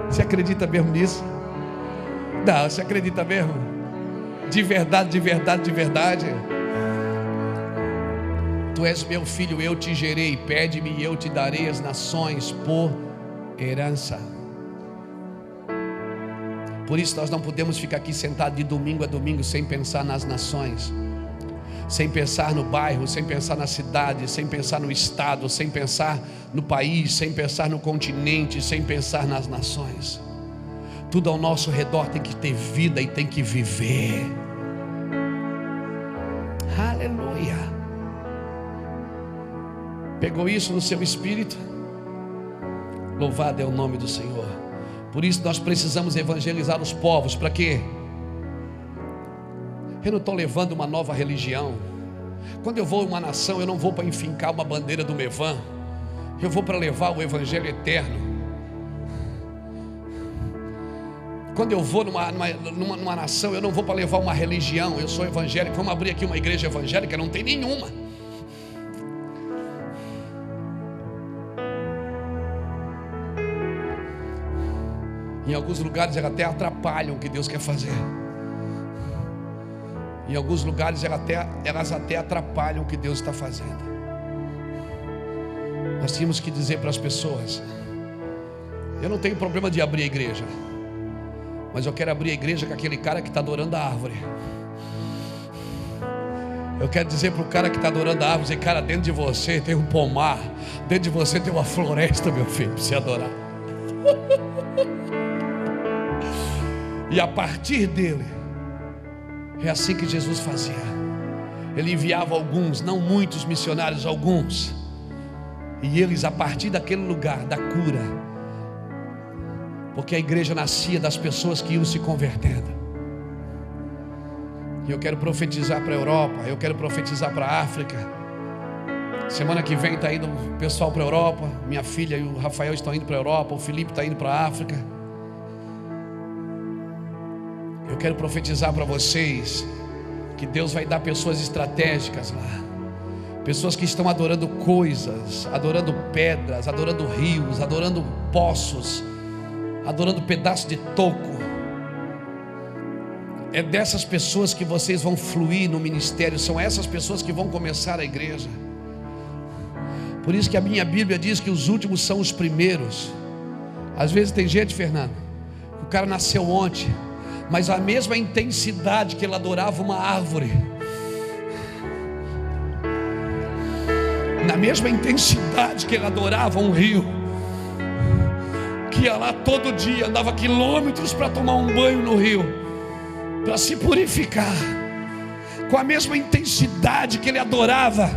S1: Você acredita mesmo nisso? Não, você acredita mesmo? De verdade, de verdade, de verdade. Tu és meu filho, eu te gerei. Pede-me e eu te darei as nações por herança. Por isso nós não podemos ficar aqui sentados de domingo a domingo sem pensar nas nações, sem pensar no bairro, sem pensar na cidade, sem pensar no estado, sem pensar no país, sem pensar no continente, sem pensar nas nações. Tudo ao nosso redor tem que ter vida e tem que viver. Aleluia. Pegou isso no seu espírito? Louvado é o nome do Senhor. Por isso nós precisamos evangelizar os povos. Para quê? Eu não estou levando uma nova religião. Quando eu vou a uma nação, eu não vou para enfincar uma bandeira do Mevan. Eu vou para levar o evangelho eterno. Quando eu vou numa nação, eu não vou para levar uma religião. Eu sou evangélico. Vamos abrir aqui uma igreja evangélica? Não tem nenhuma. Em alguns lugares elas até atrapalham o que Deus quer fazer. Em alguns lugares elas até atrapalham o que Deus está fazendo. Nós tínhamos que dizer para as pessoas: eu não tenho problema de abrir a igreja, mas eu quero abrir a igreja com aquele cara que está adorando a árvore. Eu quero dizer para o cara que está adorando a árvore: dizer, cara, dentro de você tem um pomar, dentro de você tem uma floresta, meu filho, para você adorar. E a partir dele, é assim que Jesus fazia. Ele enviava alguns, não muitos missionários, alguns. E eles, a partir daquele lugar, da cura, porque a igreja nascia das pessoas que iam se convertendo. E eu quero profetizar para a Europa, eu quero profetizar para a África. Semana que vem está indo o pessoal para a Europa. Minha filha e o Rafael estão indo para a Europa, o Felipe está indo para a África. Eu quero profetizar para vocês que Deus vai dar pessoas estratégicas lá. Pessoas que estão adorando coisas, adorando pedras, adorando rios, adorando poços, adorando pedaços de toco. É dessas pessoas que vocês vão fluir no ministério. São essas pessoas que vão começar a igreja. Por isso que a minha Bíblia diz que os últimos são os primeiros. Às vezes tem gente, Fernando, o cara nasceu ontem, mas a mesma intensidade que ele adorava uma árvore, na mesma intensidade que ele adorava um rio, que ia lá todo dia, andava quilômetros para tomar um banho no rio, para se purificar, com a mesma intensidade que ele adorava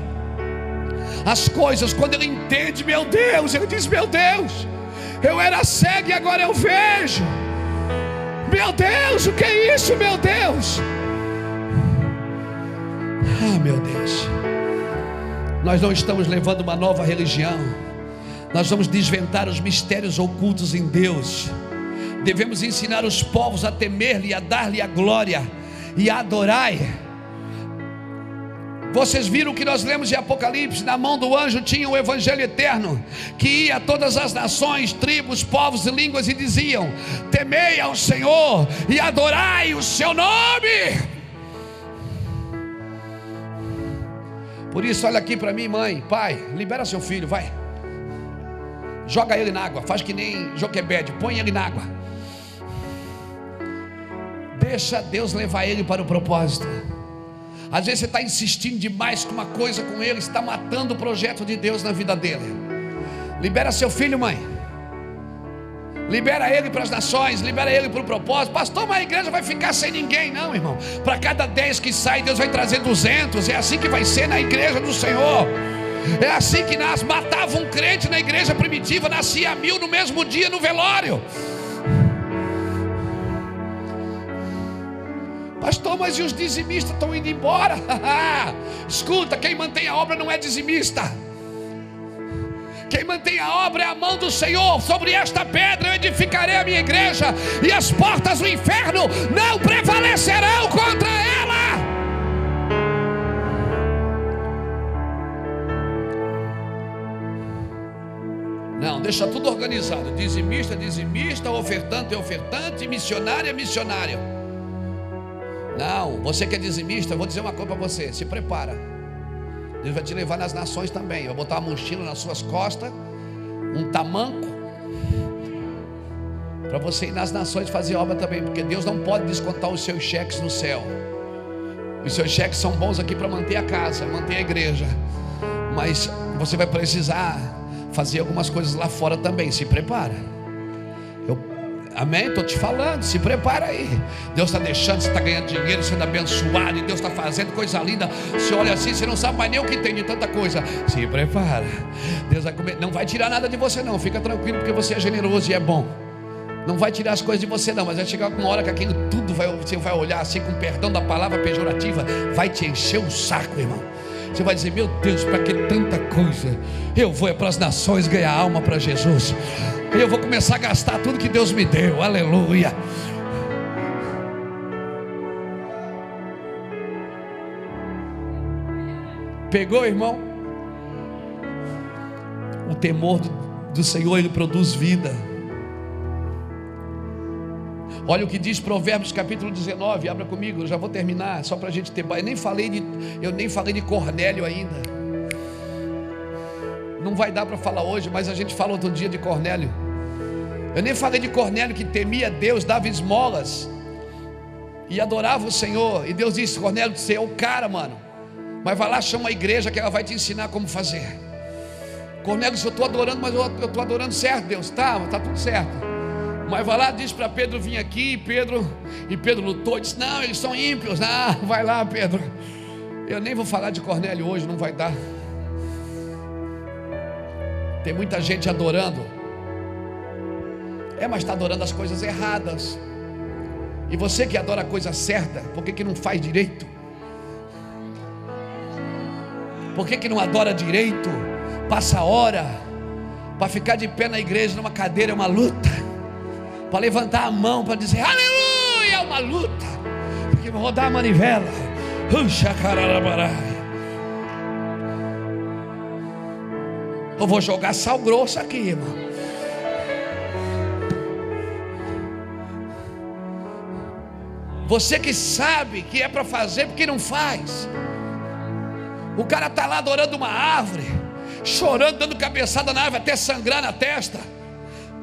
S1: as coisas. Quando ele entende, meu Deus, ele diz: meu Deus, eu era cego e agora eu vejo. Meu Deus, o que é isso, meu Deus? Ah, meu Deus, nós não estamos levando uma nova religião. Nós vamos desvendar os mistérios ocultos em Deus. Devemos ensinar os povos a temer-lhe, a dar-lhe a glória e a adorar. Vocês viram o que nós lemos em Apocalipse? Na mão do anjo tinha o evangelho eterno, que ia a todas as nações, tribos, povos e línguas, e diziam: temei ao Senhor e adorai o seu nome. Por isso, olha aqui para mim, mãe, pai, libera seu filho, vai, joga ele na água, faz que nem Joquebede, põe ele na água, deixa Deus levar ele para o propósito. Às vezes você está insistindo demais com uma coisa com ele, está matando o projeto de Deus na vida dele. Libera seu filho, mãe, libera ele para as nações, libera ele para o propósito. Pastor, mas a igreja vai ficar sem ninguém? Não, irmão, para cada 10 que sai, Deus vai trazer 200. É assim que vai ser na igreja do Senhor. É assim que nasce. Matava um crente na igreja primitiva, nascia 1000 no mesmo dia no velório. Pastor, mas e os dizimistas estão indo embora? Escuta, quem mantém a obra não é dizimista. Quem mantém a obra é a mão do Senhor. Sobre esta pedra eu edificarei a minha igreja, e as portas do inferno não prevalecerão contra ela. Não, deixa tudo organizado. Dizimista, dizimista, ofertante, ofertante, missionário, missionário. Não, você que é dizimista, eu vou dizer uma coisa para você: se prepara. Deus vai te levar nas nações também. Vai botar uma mochila nas suas costas, um tamanco, para você ir nas nações fazer obra também. Porque Deus não pode descontar os seus cheques no céu. Os seus cheques são bons aqui para manter a casa, manter a igreja, mas você vai precisar fazer algumas coisas lá fora também. Se prepara. Amém? Estou te falando, se prepara aí. Deus está deixando, você está ganhando dinheiro, sendo abençoado, e Deus está fazendo coisa linda. Você olha assim, você não sabe mais nem o que tem de tanta coisa. Se prepara. Deus vai comer, não vai tirar nada de você não, fica tranquilo, porque você é generoso e é bom. Não vai tirar as coisas de você não, mas vai chegar uma hora que aquilo tudo você vai olhar assim, com perdão da palavra pejorativa, vai te encher o saco, irmão. Você vai dizer: meu Deus, para que tanta coisa? Eu vou para as nações ganhar alma para Jesus. Eu vou começar a gastar tudo que Deus me deu. Aleluia. Pegou, irmão? O temor do Senhor, ele produz vida. Olha o que diz Provérbios capítulo 19. Abra comigo, eu já vou terminar, só para a gente ter. Eu nem falei de Cornélio ainda. Não vai dar para falar hoje, mas a gente fala outro dia de Cornélio. Eu nem falei de Cornélio, que temia Deus, dava esmolas e adorava o Senhor. E Deus disse: Cornélio, você é o cara, mano, mas vai lá, chama a igreja que ela vai te ensinar como fazer. Cornélio disse: eu estou adorando, mas eu estou adorando certo, Deus. Tá tudo certo. Mas vai lá, diz para Pedro vir aqui. E Pedro lutou, disse: não, eles são ímpios. Não, vai lá, Pedro. Eu nem vou falar de Cornélio hoje, não vai dar. Tem muita gente adorando, mas está adorando as coisas erradas. E você que adora a coisa certa, por que não faz direito? Por que não adora direito? Passa hora. Para ficar de pé na igreja numa cadeira é uma luta. Para levantar a mão para dizer aleluia é uma luta. Porque vou rodar a manivela. Eu vou jogar sal grosso aqui, irmão. Você que sabe que é para fazer, porque não faz. O cara está lá adorando uma árvore, chorando, dando cabeçada na árvore até sangrar na testa,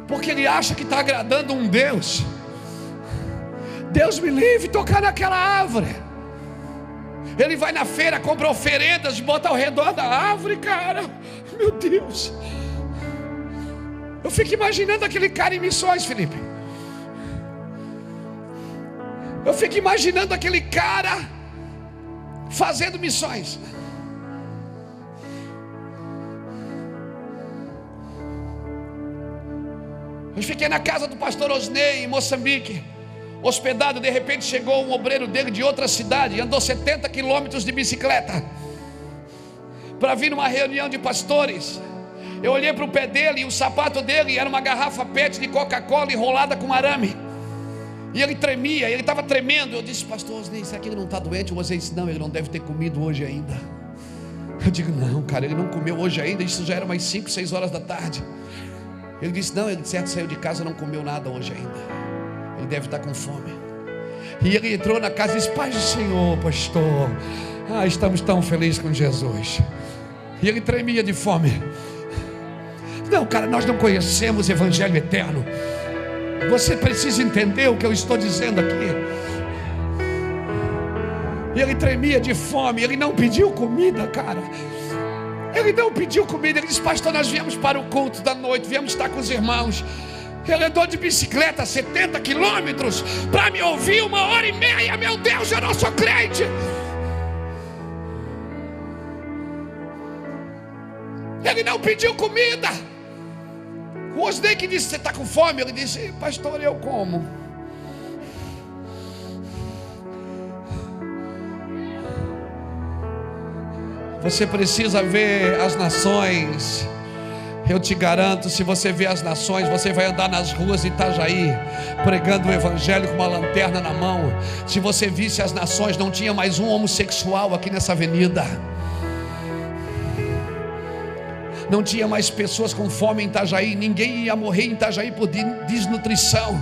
S1: porque ele acha que está agradando um Deus. Deus me livre de tocar naquela árvore. Ele vai na feira, compra oferendas, bota ao redor da árvore, cara. Meu Deus. Eu fico imaginando aquele cara em missões, Felipe. Eu fico imaginando aquele cara fazendo missões. Eu fiquei na casa do pastor Osnei, em Moçambique, hospedado. De repente chegou um obreiro dele de outra cidade, andou 70 quilômetros de bicicleta para vir numa reunião de pastores. Eu olhei para o pé dele, e o sapato dele era uma garrafa PET de Coca-Cola enrolada com arame, e ele tremia, ele estava tremendo. Eu disse: pastor Osnei, será que ele não está doente? Você disse: não, ele não deve ter comido hoje ainda. Eu digo: não, cara, ele não comeu hoje ainda. Isso já era umas 5, 6 horas da tarde. Ele disse: não, ele de certo saiu de casa, não comeu nada hoje ainda. Ele deve estar com fome. E ele entrou na casa e disse: paz do Senhor, pastor. Estamos tão felizes com Jesus. E ele tremia de fome. Não, cara, nós não conhecemos o Evangelho eterno. Você precisa entender o que eu estou dizendo aqui. E ele tremia de fome. Ele não pediu comida, cara. Ele não pediu comida. Ele disse: pastor, nós viemos para o culto da noite, viemos estar com os irmãos. Ele andou de bicicleta 70 quilômetros para me ouvir 1h30. Meu Deus, eu não sou crente. Ele não pediu comida. O Osnei que disse: você está com fome? Ele disse: pastor, eu como. Você precisa ver as nações. Eu te garanto, se você ver as nações, você vai andar nas ruas de Itajaí pregando o Evangelho com uma lanterna na mão. Se você visse as nações, não tinha mais um homossexual aqui nessa avenida. Não tinha mais pessoas com fome em Itajaí. Ninguém ia morrer em Itajaí por desnutrição.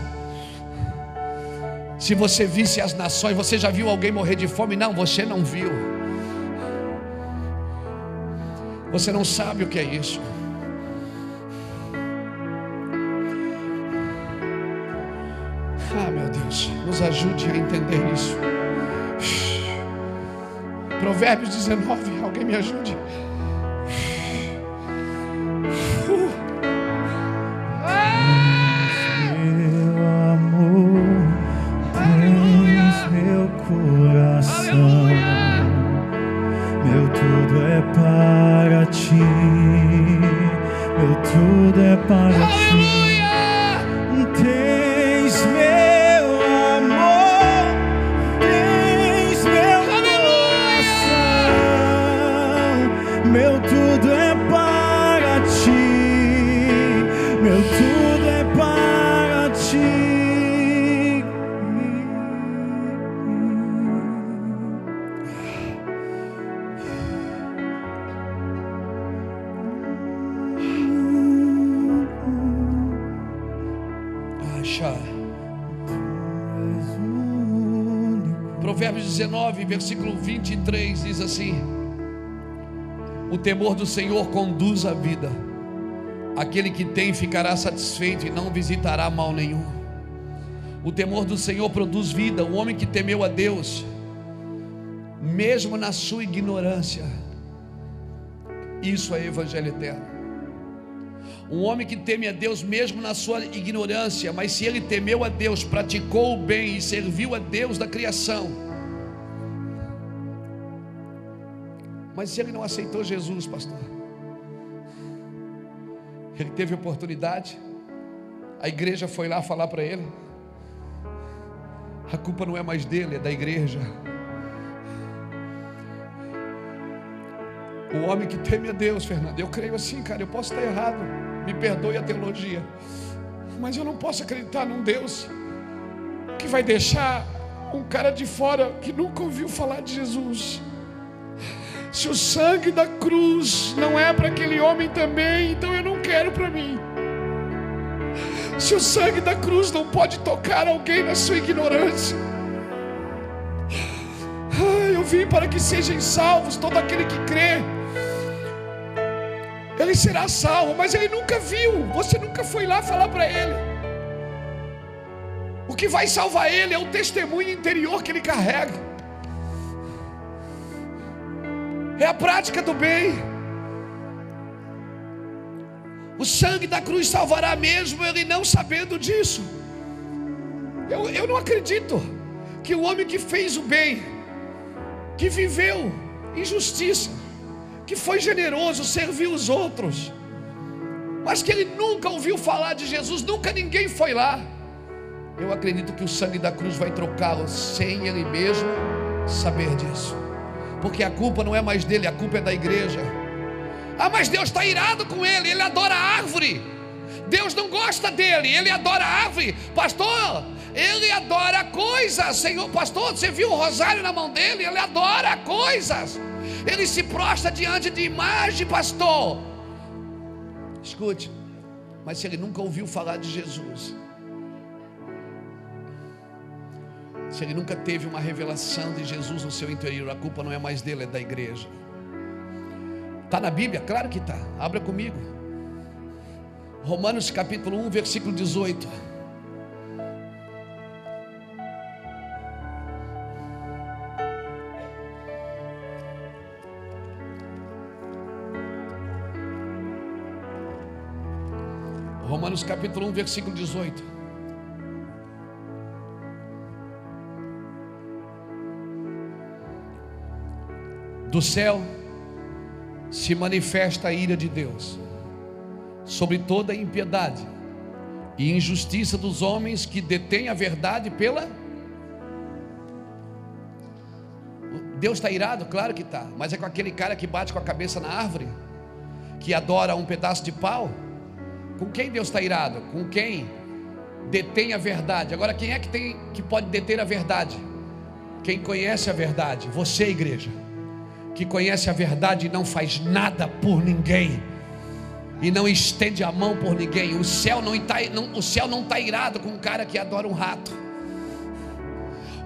S1: Se você visse as nações, você já viu alguém morrer de fome? Não, você não viu. Você não sabe o que é isso. Meu Deus, nos ajude a entender isso. Provérbios 19, alguém me ajude.
S2: Meu amor, tens meu coração. Meu tudo é para ti. Meu tudo é para ti. Tens meu amor, tens meu coração. Meu tudo é para ti. Meu tudo é para ti.
S1: Provérbios 19, versículo 23 diz assim: o temor do Senhor conduz a vida. Aquele que tem ficará satisfeito e não visitará mal nenhum. O temor do Senhor produz vida. O homem que temeu a Deus, mesmo na sua ignorância, isso é Evangelho eterno. Um homem que teme a Deus mesmo na sua ignorância, mas se ele temeu a Deus, praticou o bem e serviu a Deus da criação. Mas se ele não aceitou Jesus, pastor, ele teve oportunidade, a igreja foi lá falar para ele, a culpa não é mais dele, é da igreja. O homem que teme a Deus, Fernando, eu creio assim, cara, eu posso estar errado, me perdoe a teologia, mas eu não posso acreditar num Deus que vai deixar um cara de fora que nunca ouviu falar de Jesus. Se o sangue da cruz não é para aquele homem também, então eu não quero para mim. Se o sangue da cruz não pode tocar alguém na sua ignorância, vim para que sejam salvos. Todo aquele que crê, ele será salvo. Mas ele nunca viu, você nunca foi lá falar para ele. O que vai salvar ele é o testemunho interior que ele carrega, é a prática do bem. O sangue da cruz salvará mesmo ele não sabendo disso. Eu não acredito que o homem que fez o bem, que viveu em justiça, que foi generoso, serviu os outros, mas que ele nunca ouviu falar de Jesus, nunca ninguém foi lá. Eu acredito que o sangue da cruz vai trocá-lo sem ele mesmo saber disso, porque a culpa não é mais dele, a culpa é da igreja. Ah, mas Deus está irado com ele, ele adora a árvore. Deus não gosta dele, ele adora a árvore. Pastor, ele adora coisas. Senhor, pastor, você viu o rosário na mão dele? Ele adora coisas. Ele se prostra diante de imagem, pastor. Escute, mas se ele nunca ouviu falar de Jesus, se ele nunca teve uma revelação de Jesus no seu interior, a culpa não é mais dele, é da igreja. Está na Bíblia? Claro que está. Abra comigo. Romanos capítulo 1, versículo 18. Romanos capítulo 1, versículo 18. Do céu se manifesta a ira de Deus sobre toda a impiedade e injustiça dos homens que detêm a verdade pela... Deus está irado? Claro que está. Mas é com aquele cara que bate com a cabeça na árvore, que adora um pedaço de pau? Com quem Deus está irado? Com quem detém a verdade. Agora, quem é que pode deter a verdade? Quem conhece a verdade. Você, igreja, que conhece a verdade e não faz nada por ninguém, e não estende a mão por ninguém. O céu não está irado com um cara que adora um rato.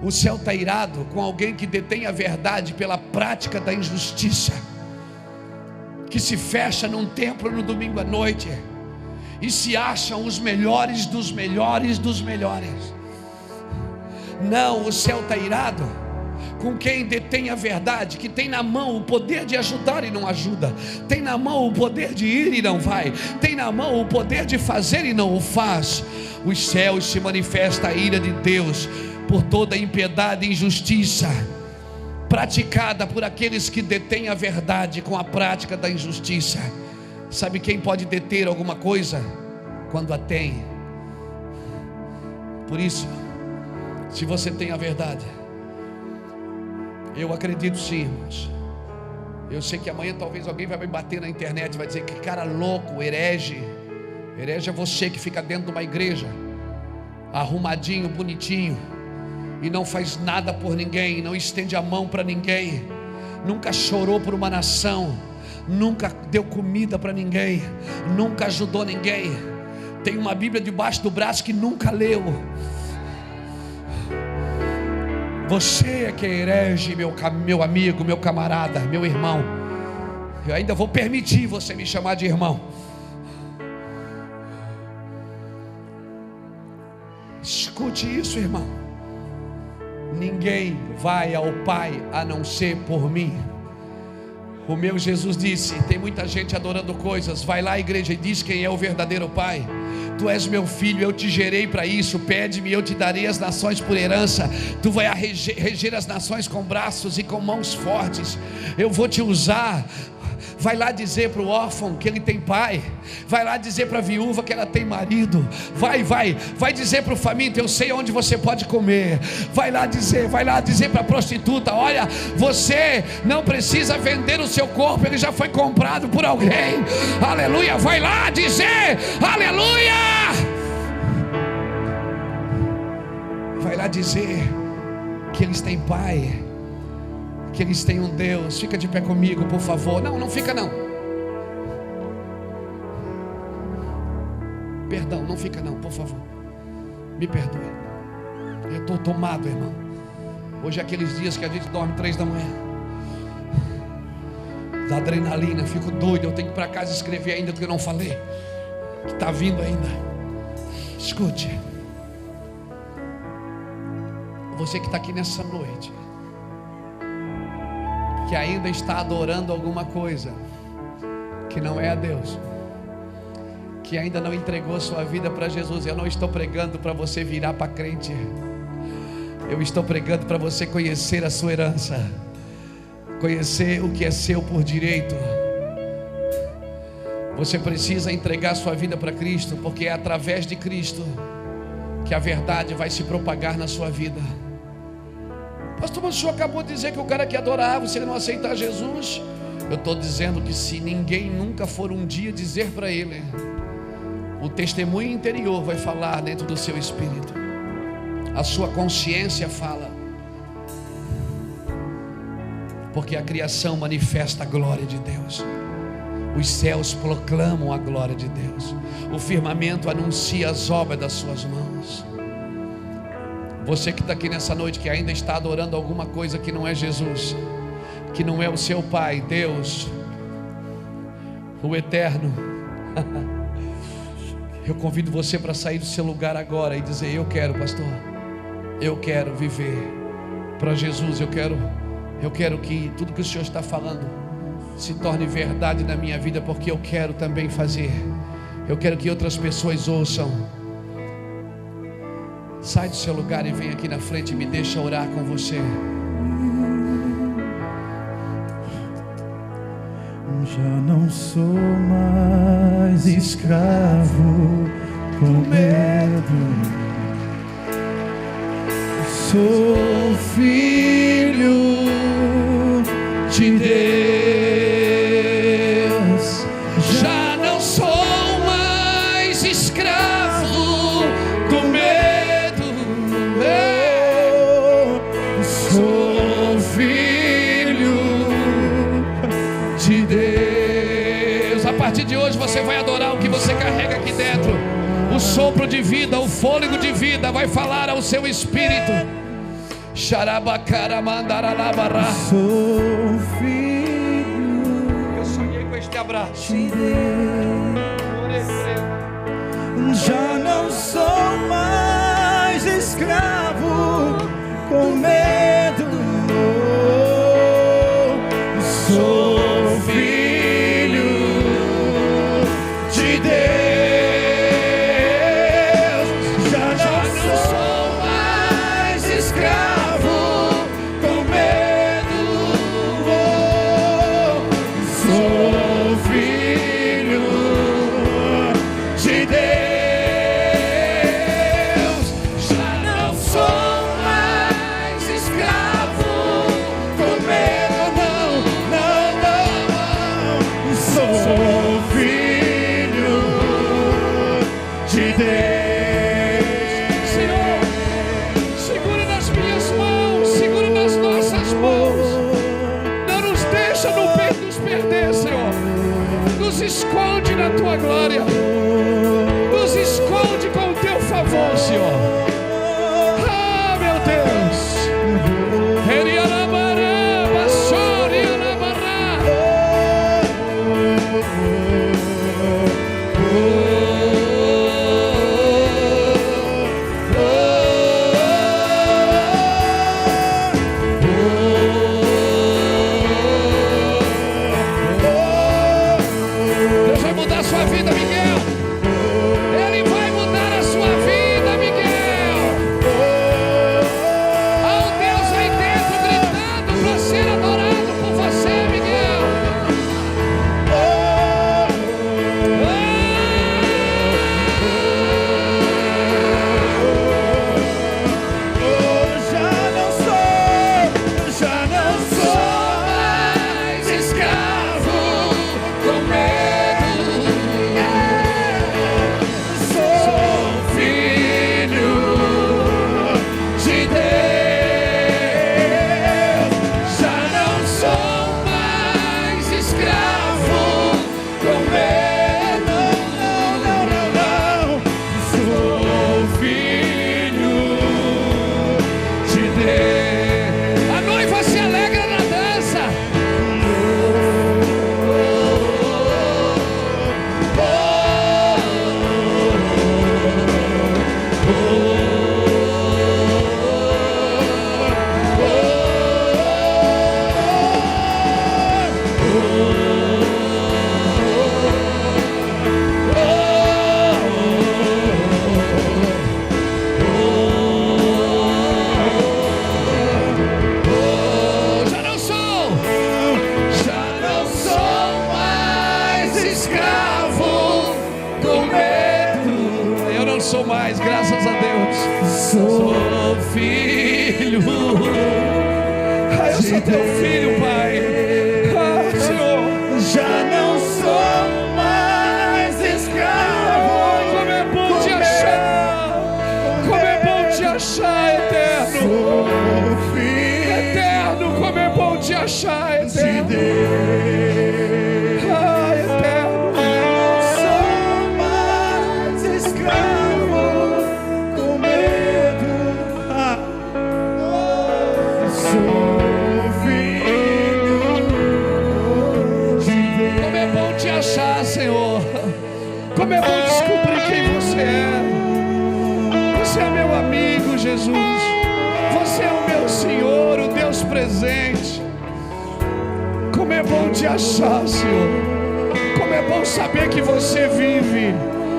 S1: O céu está irado com alguém que detém a verdade pela prática da injustiça, que se fecha num templo no domingo à noite e se acham os melhores dos melhores dos melhores. Não, o céu está irado com quem detém a verdade, que tem na mão o poder de ajudar e não ajuda, tem na mão o poder de ir e não vai, tem na mão o poder de fazer e não o faz. Os céus se manifesta a ira de Deus por toda impiedade e injustiça praticada por aqueles que detêm a verdade com a prática da injustiça. Sabe quem pode deter alguma coisa? Quando a tem. Por isso, se você tem a verdade, eu acredito sim, irmãos. Eu sei que amanhã talvez alguém vai me bater na internet, vai dizer que cara louco, herege. Herege é você que fica dentro de uma igreja, arrumadinho, bonitinho, e não faz nada por ninguém, não estende a mão para ninguém, nunca chorou por uma nação, nunca deu comida para ninguém, nunca ajudou ninguém, tem uma Bíblia debaixo do braço que nunca leu. Você é que é herege, meu amigo, meu camarada, meu irmão. Eu ainda vou permitir você me chamar de irmão. Escute isso, irmão. Ninguém vai ao Pai a não ser por mim. O meu Jesus disse, tem muita gente adorando coisas, vai lá à igreja e diz quem é o verdadeiro Pai. Tu és meu filho, eu te gerei para isso, pede-me, eu te darei as nações por herança. Tu vai reger as nações com braços e com mãos fortes. Eu vou te usar. Vai lá dizer para o órfão que ele tem pai. Vai lá dizer para a viúva que ela tem marido. Vai dizer para o faminto, eu sei onde você pode comer. Vai lá dizer para a prostituta, olha, você não precisa vender o seu corpo, ele já foi comprado por alguém. Aleluia, vai lá dizer, aleluia. Vai lá dizer que eles têm pai, que eles têm um Deus. Fica de pé comigo, por favor. Não fica não. Perdão, não fica não, por favor. Me perdoe. Eu estou tomado, irmão. Hoje é aqueles dias que a gente dorme 3 da manhã, da adrenalina, fico doido, eu tenho que ir para casa escrever ainda o que eu não falei, que está vindo ainda. Escute, você que está aqui nessa noite, que ainda está adorando alguma coisa que não é a Deus, que ainda não entregou sua vida para Jesus, eu não estou pregando para você virar para crente, eu estou pregando para você conhecer a sua herança, conhecer o que é seu por direito. Você precisa entregar sua vida para Cristo, porque é através de Cristo que a verdade vai se propagar na sua vida. Pastor, mas o senhor acabou de dizer que o cara que adorava, se ele não aceitar Jesus, eu estou dizendo que se ninguém nunca for um dia dizer para ele, o testemunho interior vai falar dentro do seu espírito, a sua consciência fala, porque a criação manifesta a glória de Deus, os céus proclamam a glória de Deus, o firmamento anuncia as obras das suas mãos. Você que está aqui nessa noite, que ainda está adorando alguma coisa que não é Jesus, que não é o seu Pai, Deus, o Eterno, eu convido você para sair do seu lugar agora e dizer: eu quero, pastor, eu quero viver para Jesus, eu quero que tudo que o Senhor está falando se torne verdade na minha vida, porque eu quero também fazer, eu quero que outras pessoas ouçam. Sai do seu lugar e vem aqui na frente e me deixa orar com você.
S2: Já não sou mais escravo com medo, sou filho de Deus. Já não sou mais escravo do medo, sou filho de Deus. A partir de hoje você vai adorar o que você carrega aqui dentro. O sopro de vida, o fôlego de vida vai falar ao seu espírito. Xarabacaramandaralabará.
S3: Sou filho.
S1: Eu sonhei com este abraço.
S3: De Deus. Já não sou mais escravo com medo. Sou filho de Deus. Já não sou mais escravo com medo. Sou filho de Deus. Já não sou mais escravo com medo. Não, não, não. Sou filho de Deus.
S1: Senhor, segura nas minhas mãos, segura nas nossas mãos. Não nos deixa nos perder, Senhor. Nos esconde na tua glória. Nos esconde com o teu favor, Senhor. Ah, meu Deus. Erialabará, Bassorialabará. Deus vai mudar a sua vida, Miguel. Ele vai mudar a sua vida, Miguel. filho. Eu sou teu filho, Pai. Senhor,
S3: já não sou mais escravo.
S1: Como é bom te achar. Como é bom te achar, eterno.
S3: Sou filho
S1: Eterno, como é bom te achar,
S3: de
S1: eterno.
S3: Deus.
S1: Ai, eterno.
S3: Não sou mais escravo com medo. Sou filho de Deus.
S1: Como é bom te achar, Senhor. Como é bom descobrir quem você é. Você é meu amigo, Jesus. Você é o meu Senhor, o Deus presente. Como é bom te achar, Senhor. Como é bom saber que você vive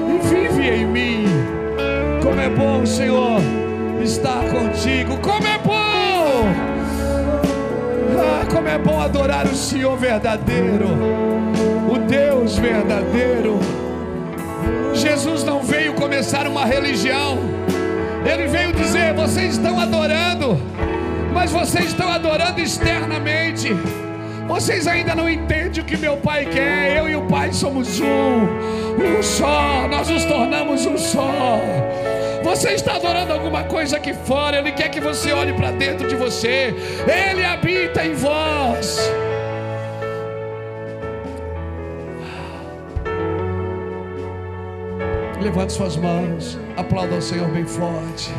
S1: e vive em mim. Como é bom, Senhor, estar contigo. Como é bom! Ah, como é bom adorar o Senhor verdadeiro, o Deus verdadeiro. Jesus não veio começar uma religião. Ele veio dizer: vocês estão adorando, mas vocês estão adorando externamente. Vocês ainda não entendem o que meu Pai quer. Eu e o Pai somos um só. Nós nos tornamos um só. Você está adorando alguma coisa aqui fora. Ele quer que você olhe para dentro de você. Ele habita em vós. Levante suas mãos. Aplauda ao Senhor bem forte.